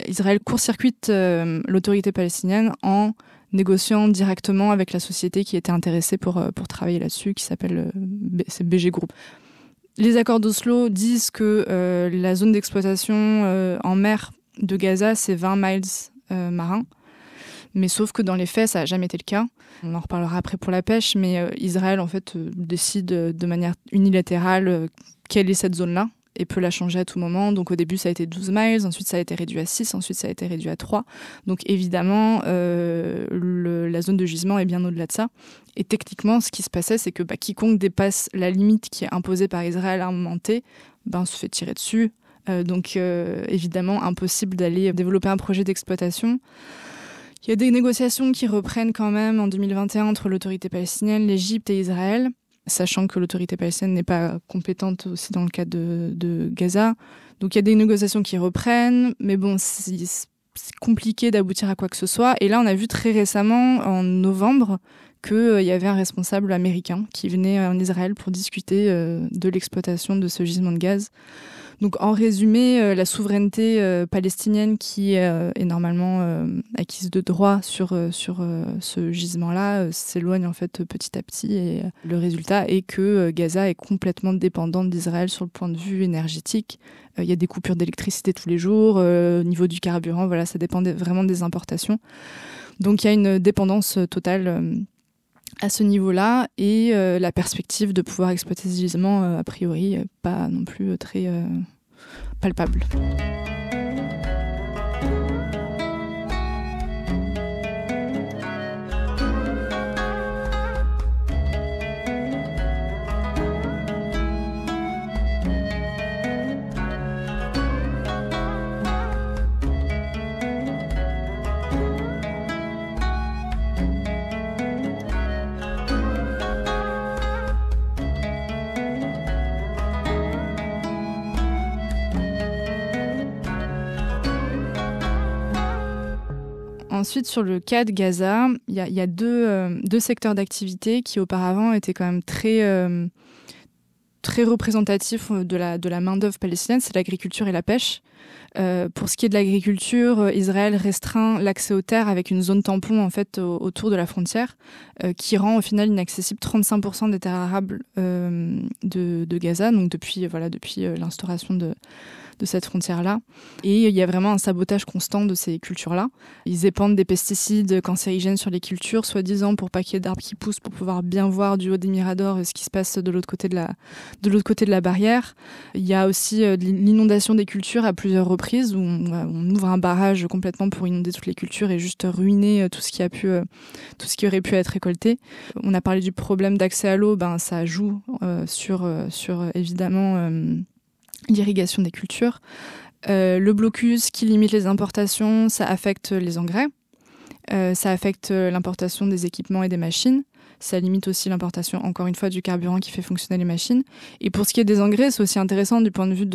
Israël court-circuite l'autorité palestinienne en négociant directement avec la société qui était intéressée pour travailler là-dessus, qui s'appelle c'est BG Group. Les accords d'Oslo disent que la zone d'exploitation en mer de Gaza, c'est 20 miles marins. Mais sauf que dans les faits, ça n'a jamais été le cas. On en reparlera après pour la pêche, mais Israël, en fait, décide de manière unilatérale quelle est cette zone-là et peut la changer à tout moment. Donc au début, ça a été 12 miles, ensuite ça a été réduit à 6, ensuite ça a été réduit à 3. Donc évidemment, la zone de gisement est bien au-delà de ça. Et techniquement, ce qui se passait, c'est que quiconque dépasse la limite qui est imposée par Israël à un moment T, se fait tirer dessus. Donc évidemment impossible d'aller développer un projet d'exploitation. Il y a des négociations qui reprennent quand même en 2021 entre l'autorité palestinienne, l'Égypte et Israël, sachant que l'autorité palestinienne n'est pas compétente aussi dans le cas de Gaza. Donc il y a des négociations qui reprennent, mais bon, c'est compliqué d'aboutir à quoi que ce soit. Et là, on a vu très récemment, en novembre, qu'il y avait un responsable américain qui venait en Israël pour discuter de l'exploitation de ce gisement de gaz. Donc, en résumé, la souveraineté palestinienne qui est normalement acquise de droit sur ce gisement-là s'éloigne en fait petit à petit. Et le résultat est que Gaza est complètement dépendante d'Israël sur le point de vue énergétique. Il y a des coupures d'électricité tous les jours. Au niveau du carburant, voilà, ça dépend vraiment des importations. Donc, il y a une dépendance totale à ce niveau-là, et la perspective de pouvoir exploiter ce gisement, a priori, pas non plus très palpable. Ensuite, sur le cas de Gaza, il y a deux secteurs d'activité qui auparavant étaient quand même très représentatifs de la main-d'œuvre palestinienne, c'est l'agriculture et la pêche. Pour ce qui est de l'agriculture, Israël restreint l'accès aux terres avec une zone tampon en fait autour de la frontière, qui rend au final inaccessible 35% des terres arables de Gaza, donc depuis l'instauration de cette frontière-là. Et il y a vraiment un sabotage constant de ces cultures-là. Ils épandent des pesticides cancérigènes sur les cultures, soi-disant pour pas qu'il y ait d'arbres qui poussent, pour pouvoir bien voir du haut des miradors ce qui se passe de l'autre côté de la barrière. Il y a aussi l'inondation des cultures à plusieurs reprises, où on ouvre un barrage complètement pour inonder toutes les cultures et juste ruiner tout ce qui aurait pu être récolté. On a parlé du problème d'accès à l'eau, ça joue sur évidemment l'irrigation des cultures. Le blocus qui limite les importations, ça affecte les engrais, ça affecte l'importation des équipements et des machines, ça limite aussi l'importation, encore une fois, du carburant qui fait fonctionner les machines. Et pour ce qui est des engrais, c'est aussi intéressant du point de vue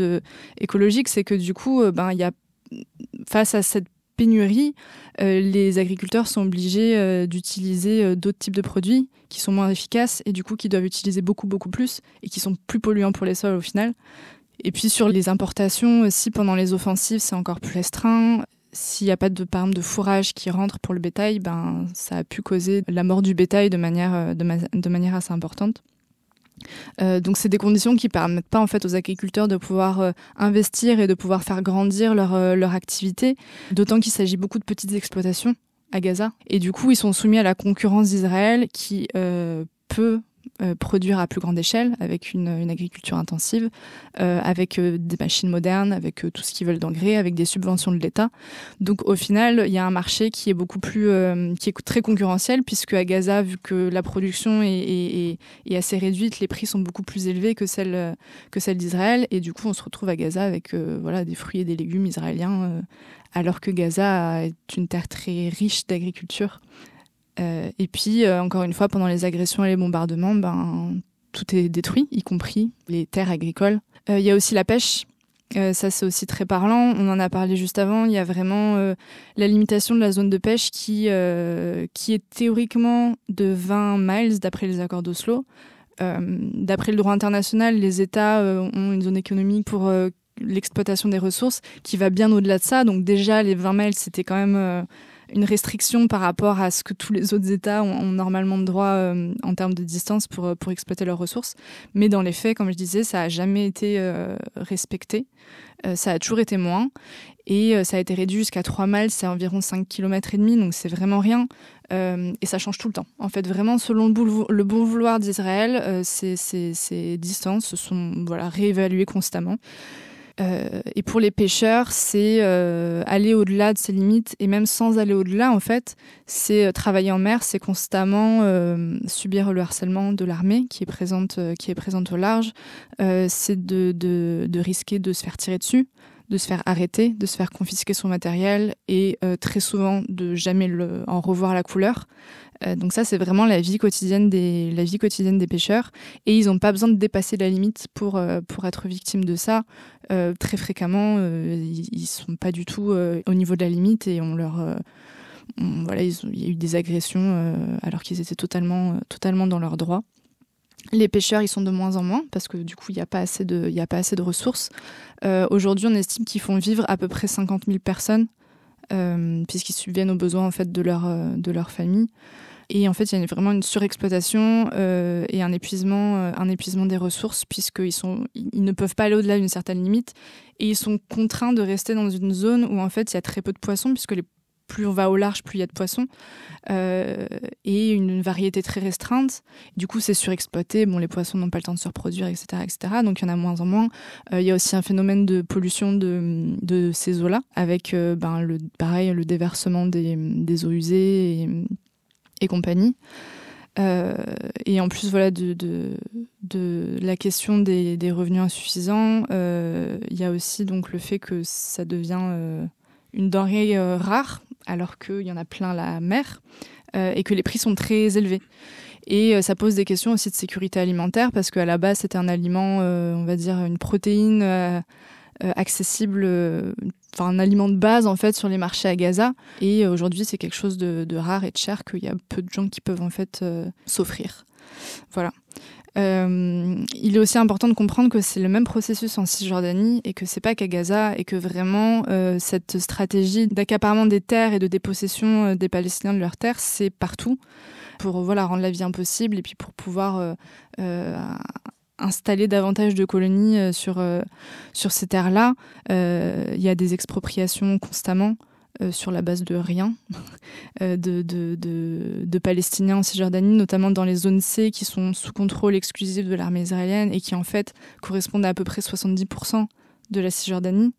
écologique, c'est que du coup, il y a, face à cette pénurie, les agriculteurs sont obligés d'utiliser d'autres types de produits qui sont moins efficaces et du coup qui doivent utiliser beaucoup plus et qui sont plus polluants pour les sols au final. Et puis sur les importations aussi, pendant les offensives, c'est encore plus restreint. S'il n'y a pas par exemple de fourrage qui rentre pour le bétail, ça a pu causer la mort du bétail de manière assez importante. Donc c'est des conditions qui permettent pas en fait aux agriculteurs de pouvoir investir et de pouvoir faire grandir leur activité, d'autant qu'il s'agit beaucoup de petites exploitations à Gaza. Et du coup, ils sont soumis à la concurrence d'Israël qui peut produire à plus grande échelle, avec une agriculture intensive, avec des machines modernes, avec tout ce qu'ils veulent d'engrais, avec des subventions de l'État. Donc au final, il y a un marché qui est beaucoup plus, qui est très concurrentiel, puisque à Gaza, vu que la production est assez réduite, les prix sont beaucoup plus élevés que celle d'Israël, et du coup on se retrouve à Gaza avec des fruits et des légumes israéliens, alors que Gaza est une terre très riche d'agriculture. Et puis, encore une fois, pendant les agressions et les bombardements, tout est détruit, y compris les terres agricoles. Il y a aussi la pêche. Ça, c'est aussi très parlant. On en a parlé juste avant. Il y a vraiment la limitation de la zone de pêche qui est théoriquement de 20 miles d'après les accords d'Oslo. D'après le droit international, les États ont une zone économique pour l'exploitation des ressources qui va bien au-delà de ça. Donc déjà, les 20 miles, c'était quand même une restriction par rapport à ce que tous les autres États ont normalement de droit en termes de distance pour exploiter leurs ressources. Mais dans les faits, comme je disais, ça n'a jamais été respecté. Ça a toujours été moins. Et ça a été réduit jusqu'à 3 miles, c'est environ 5,5 km, donc c'est vraiment rien. Et ça change tout le temps. En fait, vraiment, selon le bon vouloir d'Israël, ces distances sont réévaluées constamment. Et pour les pêcheurs, c'est aller au-delà de ces limites, et même sans aller au-delà, en fait, c'est travailler en mer, c'est constamment subir le harcèlement de l'armée qui est présente au large, c'est de risquer de se faire tirer dessus, de se faire arrêter, de se faire confisquer son matériel et très souvent de jamais en revoir la couleur. Donc ça, c'est vraiment la vie quotidienne des pêcheurs. Et ils n'ont pas besoin de dépasser la limite pour être victimes de ça. Très fréquemment, ils ne sont pas du tout au niveau de la limite et il y a eu des agressions alors qu'ils étaient totalement dans leurs droits. Les pêcheurs, ils sont de moins en moins parce que du coup, il n'y a pas assez de ressources. Aujourd'hui, on estime qu'ils font vivre à peu près 50 000 personnes puisqu'ils subviennent aux besoins en fait de leur famille. Et en fait, il y a vraiment une surexploitation et un épuisement des ressources puisqu'ils ne peuvent pas aller au-delà d'une certaine limite et ils sont contraints de rester dans une zone où en fait il y a très peu de poissons puisque plus on va au large, plus il y a de poissons et une variété très restreinte. Du coup, c'est surexploité. Bon, les poissons n'ont pas le temps de se reproduire, etc., etc. Donc, il y en a moins en moins. Il y a aussi un phénomène de pollution de ces eaux-là avec le déversement des eaux usées et compagnie. Et en plus, de la question des revenus insuffisants, il y a aussi donc le fait que ça devient une denrée rare, alors qu'il y en a plein la mer, et que les prix sont très élevés. Et ça pose des questions aussi de sécurité alimentaire, parce qu'à la base, c'était un aliment, on va dire, une protéine accessible, un aliment de base, en fait, sur les marchés à Gaza. Et aujourd'hui, c'est quelque chose de rare et de cher qu'il y a peu de gens qui peuvent, en fait, s'offrir. Voilà. Il est aussi important de comprendre que c'est le même processus en Cisjordanie et que c'est pas qu'à Gaza et que vraiment cette stratégie d'accaparement des terres et de dépossession des Palestiniens de leurs terres, c'est partout pour rendre la vie impossible et puis pour pouvoir installer davantage de colonies sur ces terres-là. Il y a des expropriations constamment. Sur la base de rien, de Palestiniens en Cisjordanie, notamment dans les zones C qui sont sous contrôle exclusif de l'armée israélienne et qui en fait correspondent à peu près 70% de la Cisjordanie.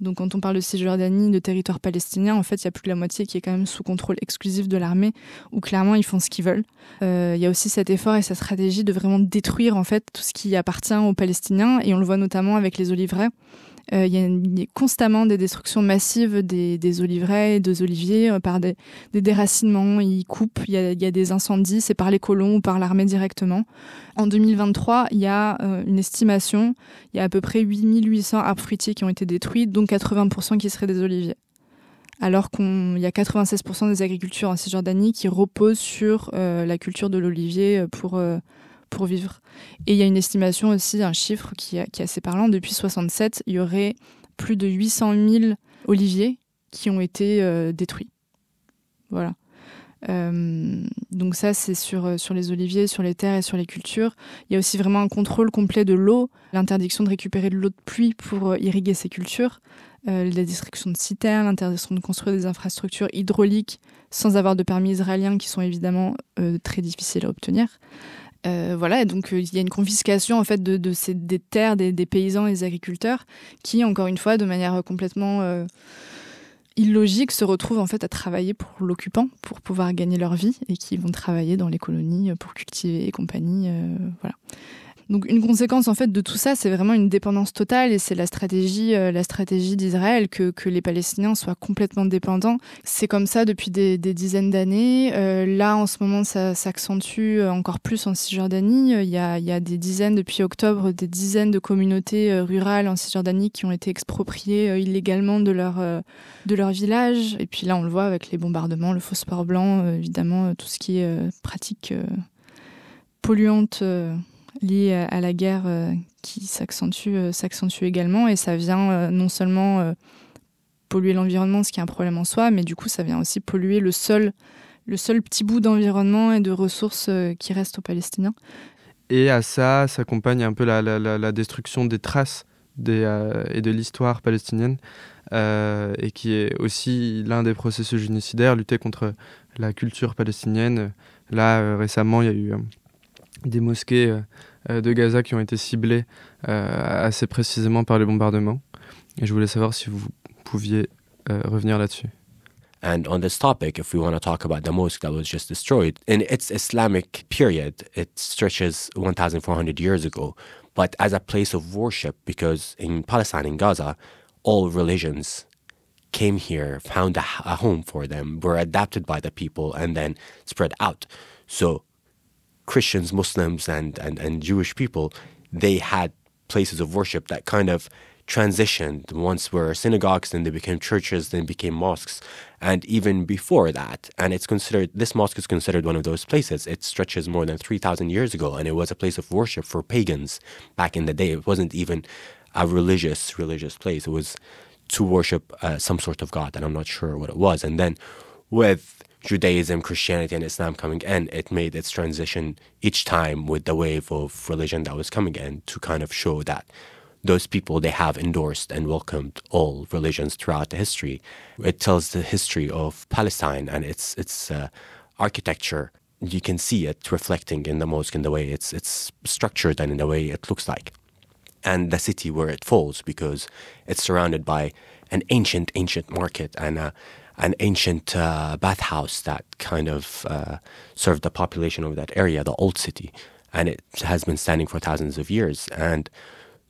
Donc quand on parle de Cisjordanie, de territoire palestinien, en fait il y a plus de la moitié qui est quand même sous contrôle exclusif de l'armée, où clairement ils font ce qu'ils veulent. Il y a aussi cet effort et cette stratégie de vraiment détruire en fait tout ce qui appartient aux Palestiniens, et on le voit notamment avec les oliveraies. Il y a constamment des destructions massives des oliveraies et des oliviers par des déracinements. Ils coupent, il y a des incendies, c'est par les colons ou par l'armée directement. En 2023, il y a une estimation, il y a à peu près 8800 arbres fruitiers qui ont été détruits, dont 80% qui seraient des oliviers. Alors qu'il y a 96% des agricultures en Cisjordanie qui reposent sur la culture de l'olivier pour vivre. Et il y a une estimation aussi, un chiffre qui est assez parlant. Depuis 1967, il y aurait plus de 800 000 oliviers qui ont été détruits. Voilà. Donc ça, c'est sur les oliviers, sur les terres et sur les cultures. Il y a aussi vraiment un contrôle complet de l'eau, l'interdiction de récupérer de l'eau de pluie pour irriguer ces cultures, la destruction de citernes, l'interdiction de construire des infrastructures hydrauliques sans avoir de permis israélien qui sont évidemment très difficiles à obtenir. Et donc il y a une confiscation en fait des terres des paysans et des agriculteurs qui, encore une fois, de manière complètement illogique, se retrouvent en fait à travailler pour l'occupant pour pouvoir gagner leur vie et qui vont travailler dans les colonies pour cultiver et compagnie. Voilà. Donc une conséquence en fait de tout ça, c'est vraiment une dépendance totale et c'est la stratégie d'Israël que les Palestiniens soient complètement dépendants. C'est comme ça depuis des dizaines d'années. Là en ce moment ça s'accentue encore plus en Cisjordanie. Il y a des dizaines depuis octobre, des dizaines de communautés rurales en Cisjordanie qui ont été expropriées illégalement de leur village. Et puis là on le voit avec les bombardements, le phosphore blanc, évidemment tout ce qui est pratique polluante liées à la guerre qui s'accentue également, et ça vient non seulement polluer l'environnement, ce qui est un problème en soi, mais du coup ça vient aussi polluer le seul petit bout d'environnement et de ressources qui reste aux Palestiniens. Et à ça s'accompagne un peu la destruction des traces et de l'histoire palestinienne, et qui est aussi l'un des processus génocidaires, lutter contre la culture palestinienne. Là, récemment, il y a eu des mosquées de Gaza qui ont été ciblées assez précisément par les bombardements. Et je voulais savoir si vous pouviez revenir là-dessus. And on this topic, if we want to talk about the mosque that was just destroyed, in its Islamic period, it stretches 1,400 years ago, but as a place of worship, because in Palestine, in Gaza, all religions came here, found a home for them, were adapted by the people, and then spread out. So Christians, Muslims, and Jewish people, they had places of worship that kind of transitioned. Once were synagogues, then they became churches, then became mosques. And even before that, and this mosque is considered one of those places. It stretches more than 3,000 years ago, and it was a place of worship for pagans back in the day. It wasn't even a religious place. It was to worship some sort of God, and I'm not sure what it was. And then with Judaism, Christianity, and Islam coming in, it made its transition each time with the wave of religion that was coming in to kind of show that those people, they have endorsed and welcomed all religions throughout the history. It tells the history of Palestine and its architecture. You can see it reflecting in the mosque, in the way it's structured and in the way it looks like. And the city where it falls, because it's surrounded by an ancient market and an ancient bathhouse that kind of served the population of that area, the old city. And it has been standing for thousands of years. And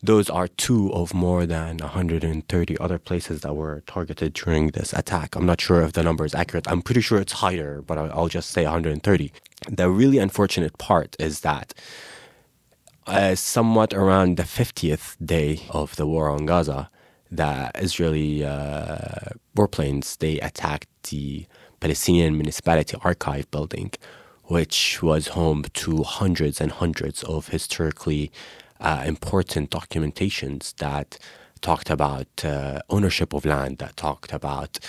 those are two of more than 130 other places that were targeted during this attack. I'm not sure if the number is accurate. I'm pretty sure it's higher, but I'll just say 130. The really unfortunate part is that somewhat around the 50th day of the war on Gaza, the Israeli warplanes, they attacked the Palestinian Municipality Archive building, which was home to hundreds and hundreds of historically important documentations that talked about ownership of land, that talked about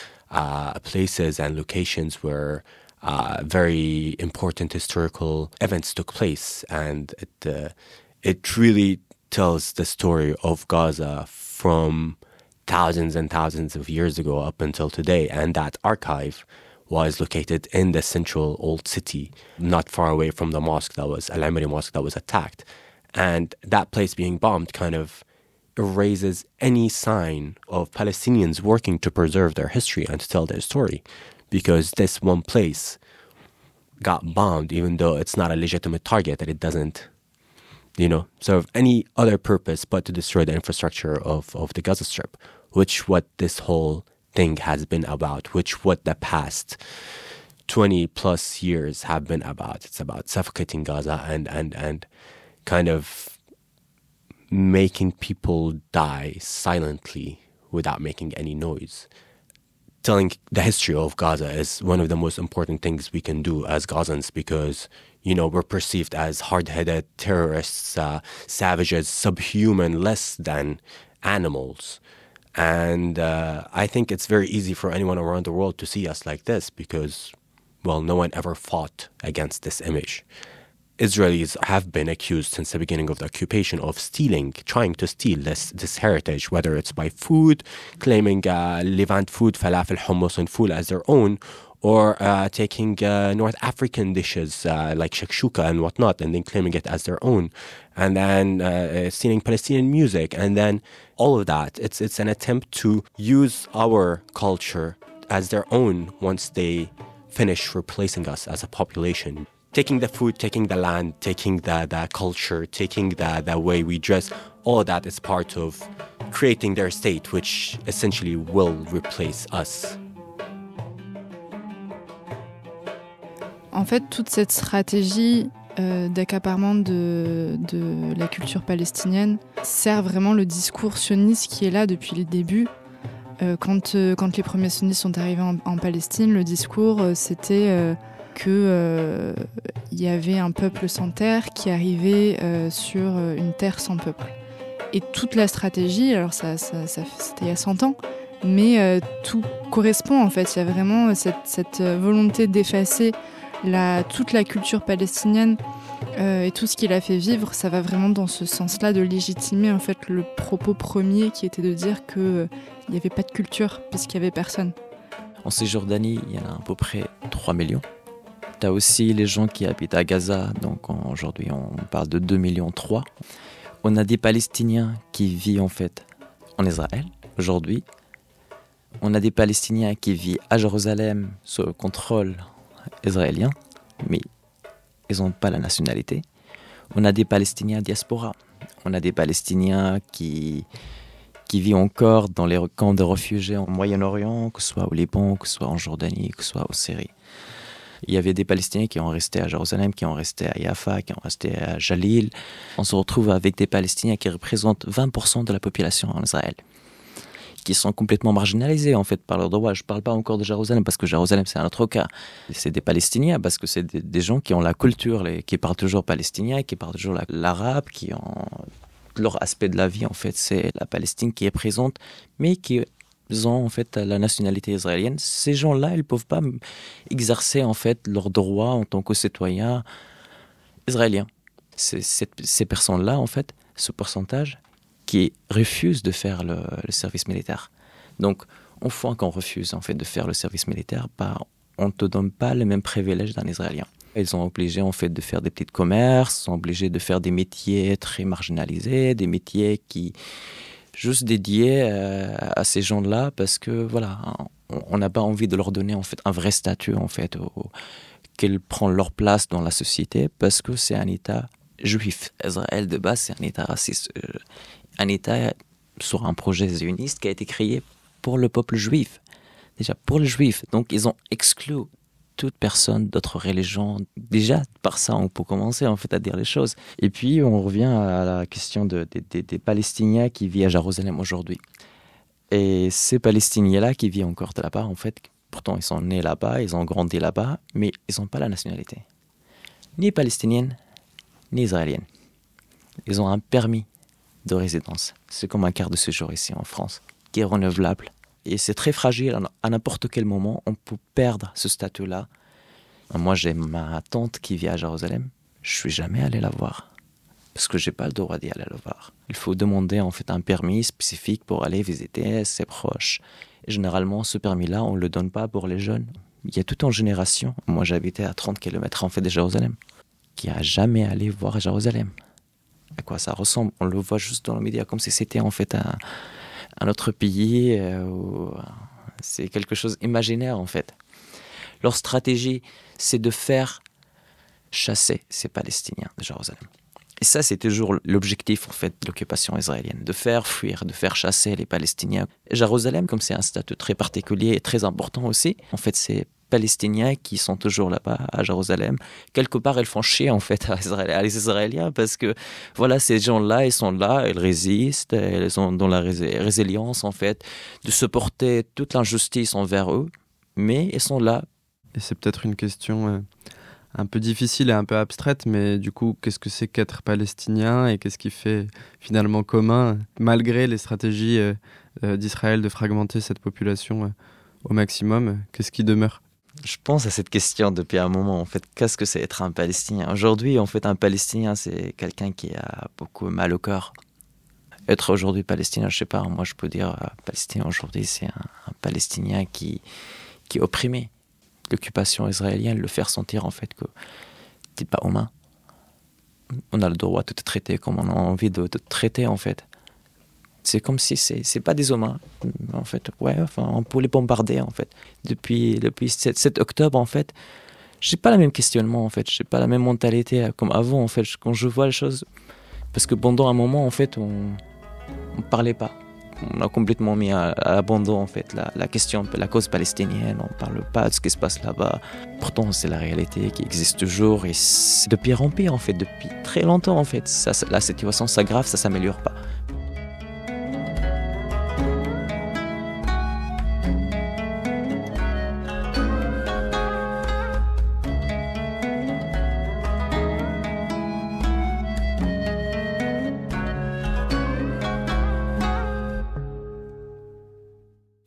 places and locations where very important historical events took place. And it really tells the story of Gaza from thousands and thousands of years ago up until today. And that archive was located in the central old city, not far away from the mosque Al-Amri mosque that was attacked. And that place being bombed kind of erases any sign of Palestinians working to preserve their history and to tell their story, because this one place got bombed, even though it's not a legitimate target, that it doesn't, serve any other purpose but to destroy the infrastructure of the Gaza Strip, which what this whole thing has been about, which what the past 20 plus years have been about. It's about suffocating Gaza and kind of making people die silently without making any noise. Telling the history of Gaza is one of the most important things we can do as Gazans, because, we're perceived as hard-headed terrorists, savages, subhuman, less than animals. And I think it's very easy for anyone around the world to see us like this because, no one ever fought against this image. Israelis have been accused since the beginning of the occupation of trying to steal this heritage, whether it's by food, claiming Levant food, falafel, hummus, and fool as their own, or taking North African dishes like shakshuka and whatnot, and then claiming it as their own, and then stealing Palestinian music, and then all of that. It's an attempt to use our culture as their own once they finish replacing us as a population. taking the food, taking the land, taking the culture, taking the way we dress, all that is part of creating their state, which essentially will replace us. En fait, toute cette stratégie d'accaparement de la culture palestinienne sert vraiment le discours sioniste qui est là depuis les débuts. Quand les premiers sionistes sont arrivés en Palestine, le discours c'était qu'il y avait un peuple sans terre qui arrivait sur une terre sans peuple. Et toute la stratégie, alors ça c'était il y a 100 ans, mais tout correspond en fait. Il y a vraiment cette volonté d'effacer toute la culture palestinienne et tout ce qu'il a fait vivre. Ça va vraiment dans ce sens-là de légitimer en fait le propos premier qui était de dire qu'il n'y avait pas de culture puisqu'il n'y avait personne. En Cisjordanie, il y en a à peu près 3 millions. Tu as aussi les gens qui habitent à Gaza, donc aujourd'hui on parle de 2,3 millions. On a des Palestiniens qui vivent en fait en Israël aujourd'hui. On a des Palestiniens qui vivent à Jérusalem sous le contrôle israélien, mais ils n'ont pas la nationalité. On a des Palestiniens diaspora. On a des Palestiniens qui vivent encore dans les camps de réfugiés en Moyen-Orient, que ce soit au Liban, que ce soit en Jordanie, que ce soit en Syrie. Il y avait des Palestiniens qui ont resté à Jérusalem, qui ont resté à Yafa, qui ont resté à Jalil. On se retrouve avec des Palestiniens qui représentent 20% de la population en Israël, qui sont complètement marginalisés en fait par leurs droits. Je ne parle pas encore de Jérusalem parce que Jérusalem c'est un autre cas. C'est des Palestiniens parce que c'est des gens qui ont la culture, qui parlent toujours palestinien, qui parlent toujours l'arabe, qui ont leur aspect de la vie en fait. C'est la Palestine qui est présente, mais qui ont en fait la nationalité israélienne. Ces gens-là, ils ne peuvent pas exercer en fait leurs droits en tant que citoyens israéliens. Ces personnes-là en fait, ce pourcentage qui refusent de faire le service militaire. Donc, une fois qu'on refuse en fait de faire le service militaire, on ne te donne pas les mêmes privilèges d'un Israélien. Ils sont obligés en fait de faire des petits commerces, sont obligés de faire des métiers très marginalisés, des métiers qui juste dédiés à ces gens-là parce que voilà, on n'a pas envie de leur donner en fait un vrai statut en fait, qu'ils prennent leur place dans la société parce que c'est un État juif. Israël de base c'est un État raciste. Un État sur un projet zioniste qui a été créé pour le peuple juif. Déjà, pour les juifs. Donc, ils ont exclu toute personne d'autres religions. Déjà, par ça, on peut commencer en fait à dire les choses. Et puis, on revient à la question des Palestiniens qui vivent à Jérusalem aujourd'hui. Et ces Palestiniens-là qui vivent encore de là-bas, en fait, pourtant, ils sont nés là-bas, ils ont grandi là-bas, mais ils n'ont pas la nationalité. Ni palestinienne, ni israélienne. Ils ont un permis de résidence. C'est comme un carte de séjour ici en France, qui est renouvelable. Et c'est très fragile. À n'importe quel moment, on peut perdre ce statut-là. Moi, j'ai ma tante qui vit à Jérusalem. Je ne suis jamais allé la voir. Parce que je n'ai pas le droit d'y aller la voir. Il faut demander en fait un permis spécifique pour aller visiter ses proches. Et généralement, ce permis-là, on ne le donne pas pour les jeunes. Il y a toute une génération. Moi, j'habitais à 30 km en fait de Jérusalem, qui n'a jamais allé voir Jérusalem. À quoi ça ressemble? On le voit juste dans les médias comme si c'était en fait un autre pays. C'est quelque chose d'imaginaire en fait. Leur stratégie, c'est de faire chasser ces Palestiniens de Jérusalem. Et ça, c'est toujours l'objectif en fait de l'occupation israélienne, de faire fuir, de faire chasser les Palestiniens. Et Jérusalem, comme c'est un statut très particulier et très important aussi, en fait, c'est Palestiniens qui sont toujours là-bas à Jérusalem. Quelque part, ils font chier en fait à les Israéliens parce que voilà, ces gens-là, ils sont là, ils résistent, ils sont dans la résilience en fait de supporter toute l'injustice envers eux, mais ils sont là. Et c'est peut-être une question un peu difficile et un peu abstraite, mais du coup, qu'est-ce que c'est qu'être palestinien et qu'est-ce qui fait finalement commun, malgré les stratégies d'Israël de fragmenter cette population au maximum, qu'est-ce qui demeure? Je pense à cette question depuis un moment, en fait, qu'est-ce que c'est être un Palestinien? Aujourd'hui, en fait, un Palestinien, c'est quelqu'un qui a beaucoup mal au cœur. Être aujourd'hui Palestinien, je sais pas, moi je peux dire Palestinien aujourd'hui, c'est un Palestinien qui est opprimé. L'occupation israélienne, le faire sentir en fait que t'es pas humain. On a le droit de te traiter comme on a envie de te traiter en fait. C'est comme si c'est pas des humains en fait. Ouais, enfin, on peut les bombarder en fait. Depuis 7 octobre en fait, j'ai pas le même questionnement en fait, j'ai pas la même mentalité comme avant en fait quand je vois les choses, parce que pendant un moment en fait on parlait pas, on a complètement mis à l'abandon en fait la question, la cause palestinienne, on parle pas de ce qui se passe là-bas. Pourtant c'est la réalité qui existe toujours et c'est de pire en pire en fait depuis très longtemps en fait. La situation s'aggrave, ça s'améliore pas.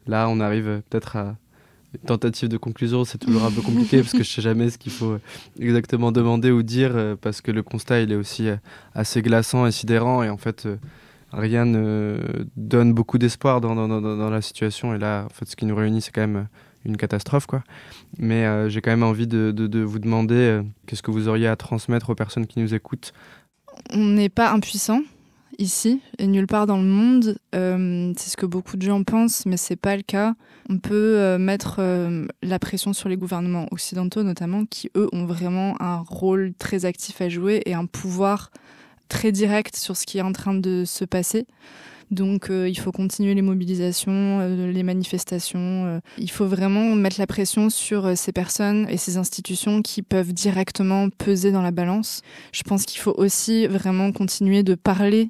Là, on arrive peut-être à une tentative de conclusion. C'est toujours un peu compliqué parce que je ne sais jamais ce qu'il faut exactement demander ou dire parce que le constat, il est aussi assez glaçant et sidérant. Et en fait, rien ne donne beaucoup d'espoir dans la situation. Et là, en fait, ce qui nous réunit, c'est quand même une catastrophe, quoi. Mais j'ai quand même envie de vous demander qu'est-ce que vous auriez à transmettre aux personnes qui nous écoutent. On n'est pas impuissants ici et nulle part dans le monde. C'est ce que beaucoup de gens pensent, mais c'est pas le cas. On peut mettre la pression sur les gouvernements occidentaux notamment, qui eux ont vraiment un rôle très actif à jouer et un pouvoir très direct sur ce qui est en train de se passer. Donc il faut continuer les mobilisations, les manifestations. Il faut vraiment mettre la pression sur ces personnes et ces institutions qui peuvent directement peser dans la balance. Je pense qu'il faut aussi vraiment continuer de parler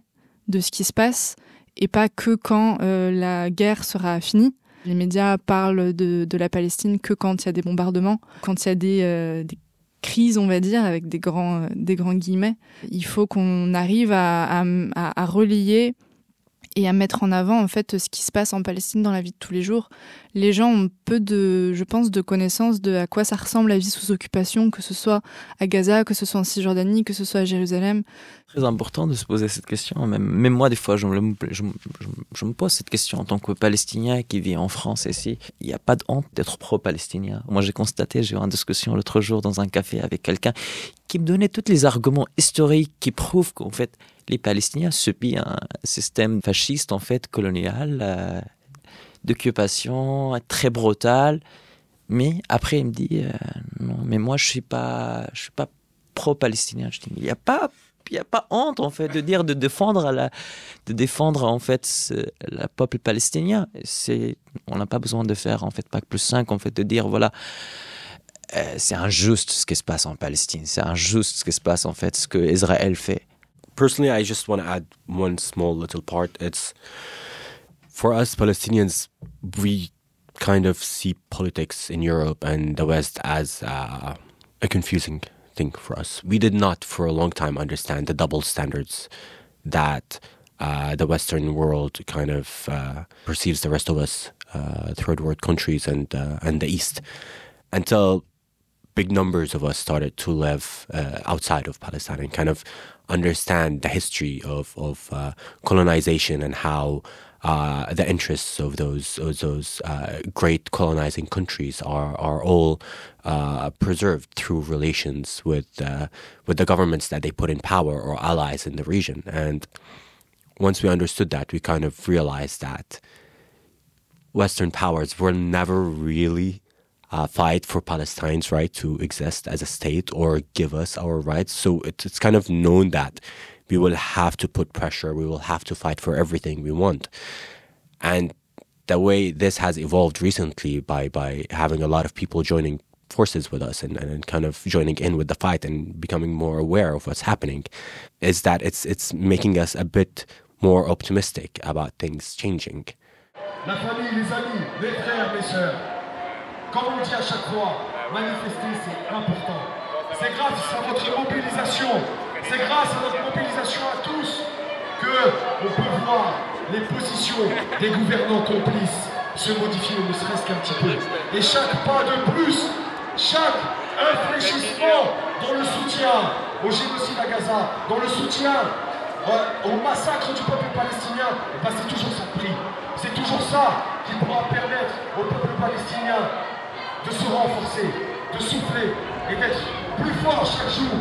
de ce qui se passe et pas que quand la guerre sera finie. Les médias parlent de la Palestine que quand il y a des bombardements, quand il y a des crises, on va dire, avec des grands guillemets. Il faut qu'on arrive à relayer et à mettre en avant en fait ce qui se passe en Palestine dans la vie de tous les jours. Les gens ont peu je pense, de connaissances de à quoi ça ressemble la vie sous occupation, que ce soit à Gaza, que ce soit en Cisjordanie, que ce soit à Jérusalem. Très important de se poser cette question. Même moi, des fois, je me pose cette question en tant que Palestinien qui vit en France ici. Il n'y a pas de honte d'être pro-palestinien. Moi, j'ai eu une discussion l'autre jour dans un café avec quelqu'un qui me donnait tous les arguments historiques qui prouvent qu'en fait, les Palestiniens subissent un système fasciste, en fait, colonial, d'occupation très brutal. Mais après, il me dit non, mais moi, je suis pas pro-palestinien. Je dis, il n'y a pas honte, en fait, de défendre en fait le peuple palestinien. On n'a pas besoin de faire en fait Bac plus 5, en fait, de dire voilà. C'est injuste ce qui se passe en Palestine. C'est injuste ce qui se passe en fait, ce que Israël fait. Personally, I just want to add one small little part. It's for us Palestinians, we kind of see politics in Europe and the West as a confusing thing for us. We did not for a long time understand the double standards that the Western world kind of perceives the rest of us, third world countries and the East, until big numbers of us started to live outside of Palestine and kind of understand the history of colonization and how the interests of those great colonizing countries are all preserved through relations with the governments that they put in power or allies in the region. And once we understood that, we kind of realized that Western powers were never really fight for Palestine's right to exist as a state or give us our rights. So it's kind of known that we will have to put pressure, we will have to fight for everything we want. And the way this has evolved recently by having a lot of people joining forces with us and kind of joining in with the fight and becoming more aware of what's happening is that it's making us a bit more optimistic about things changing. La famille, les amis, les frères, les sœurs, comme on dit à chaque fois, manifester c'est important. C'est grâce à votre mobilisation, c'est grâce à notre mobilisation à tous qu'on peut voir les positions des gouvernants complices se modifier ne serait-ce qu'un petit peu. Et chaque pas de plus, chaque infléchissement dans le soutien au génocide à Gaza, dans le soutien au massacre du peuple palestinien, c'est toujours ça le prix. C'est toujours ça qui pourra permettre au peuple palestinien de se renforcer, de souffler et d'être plus fort chaque jour.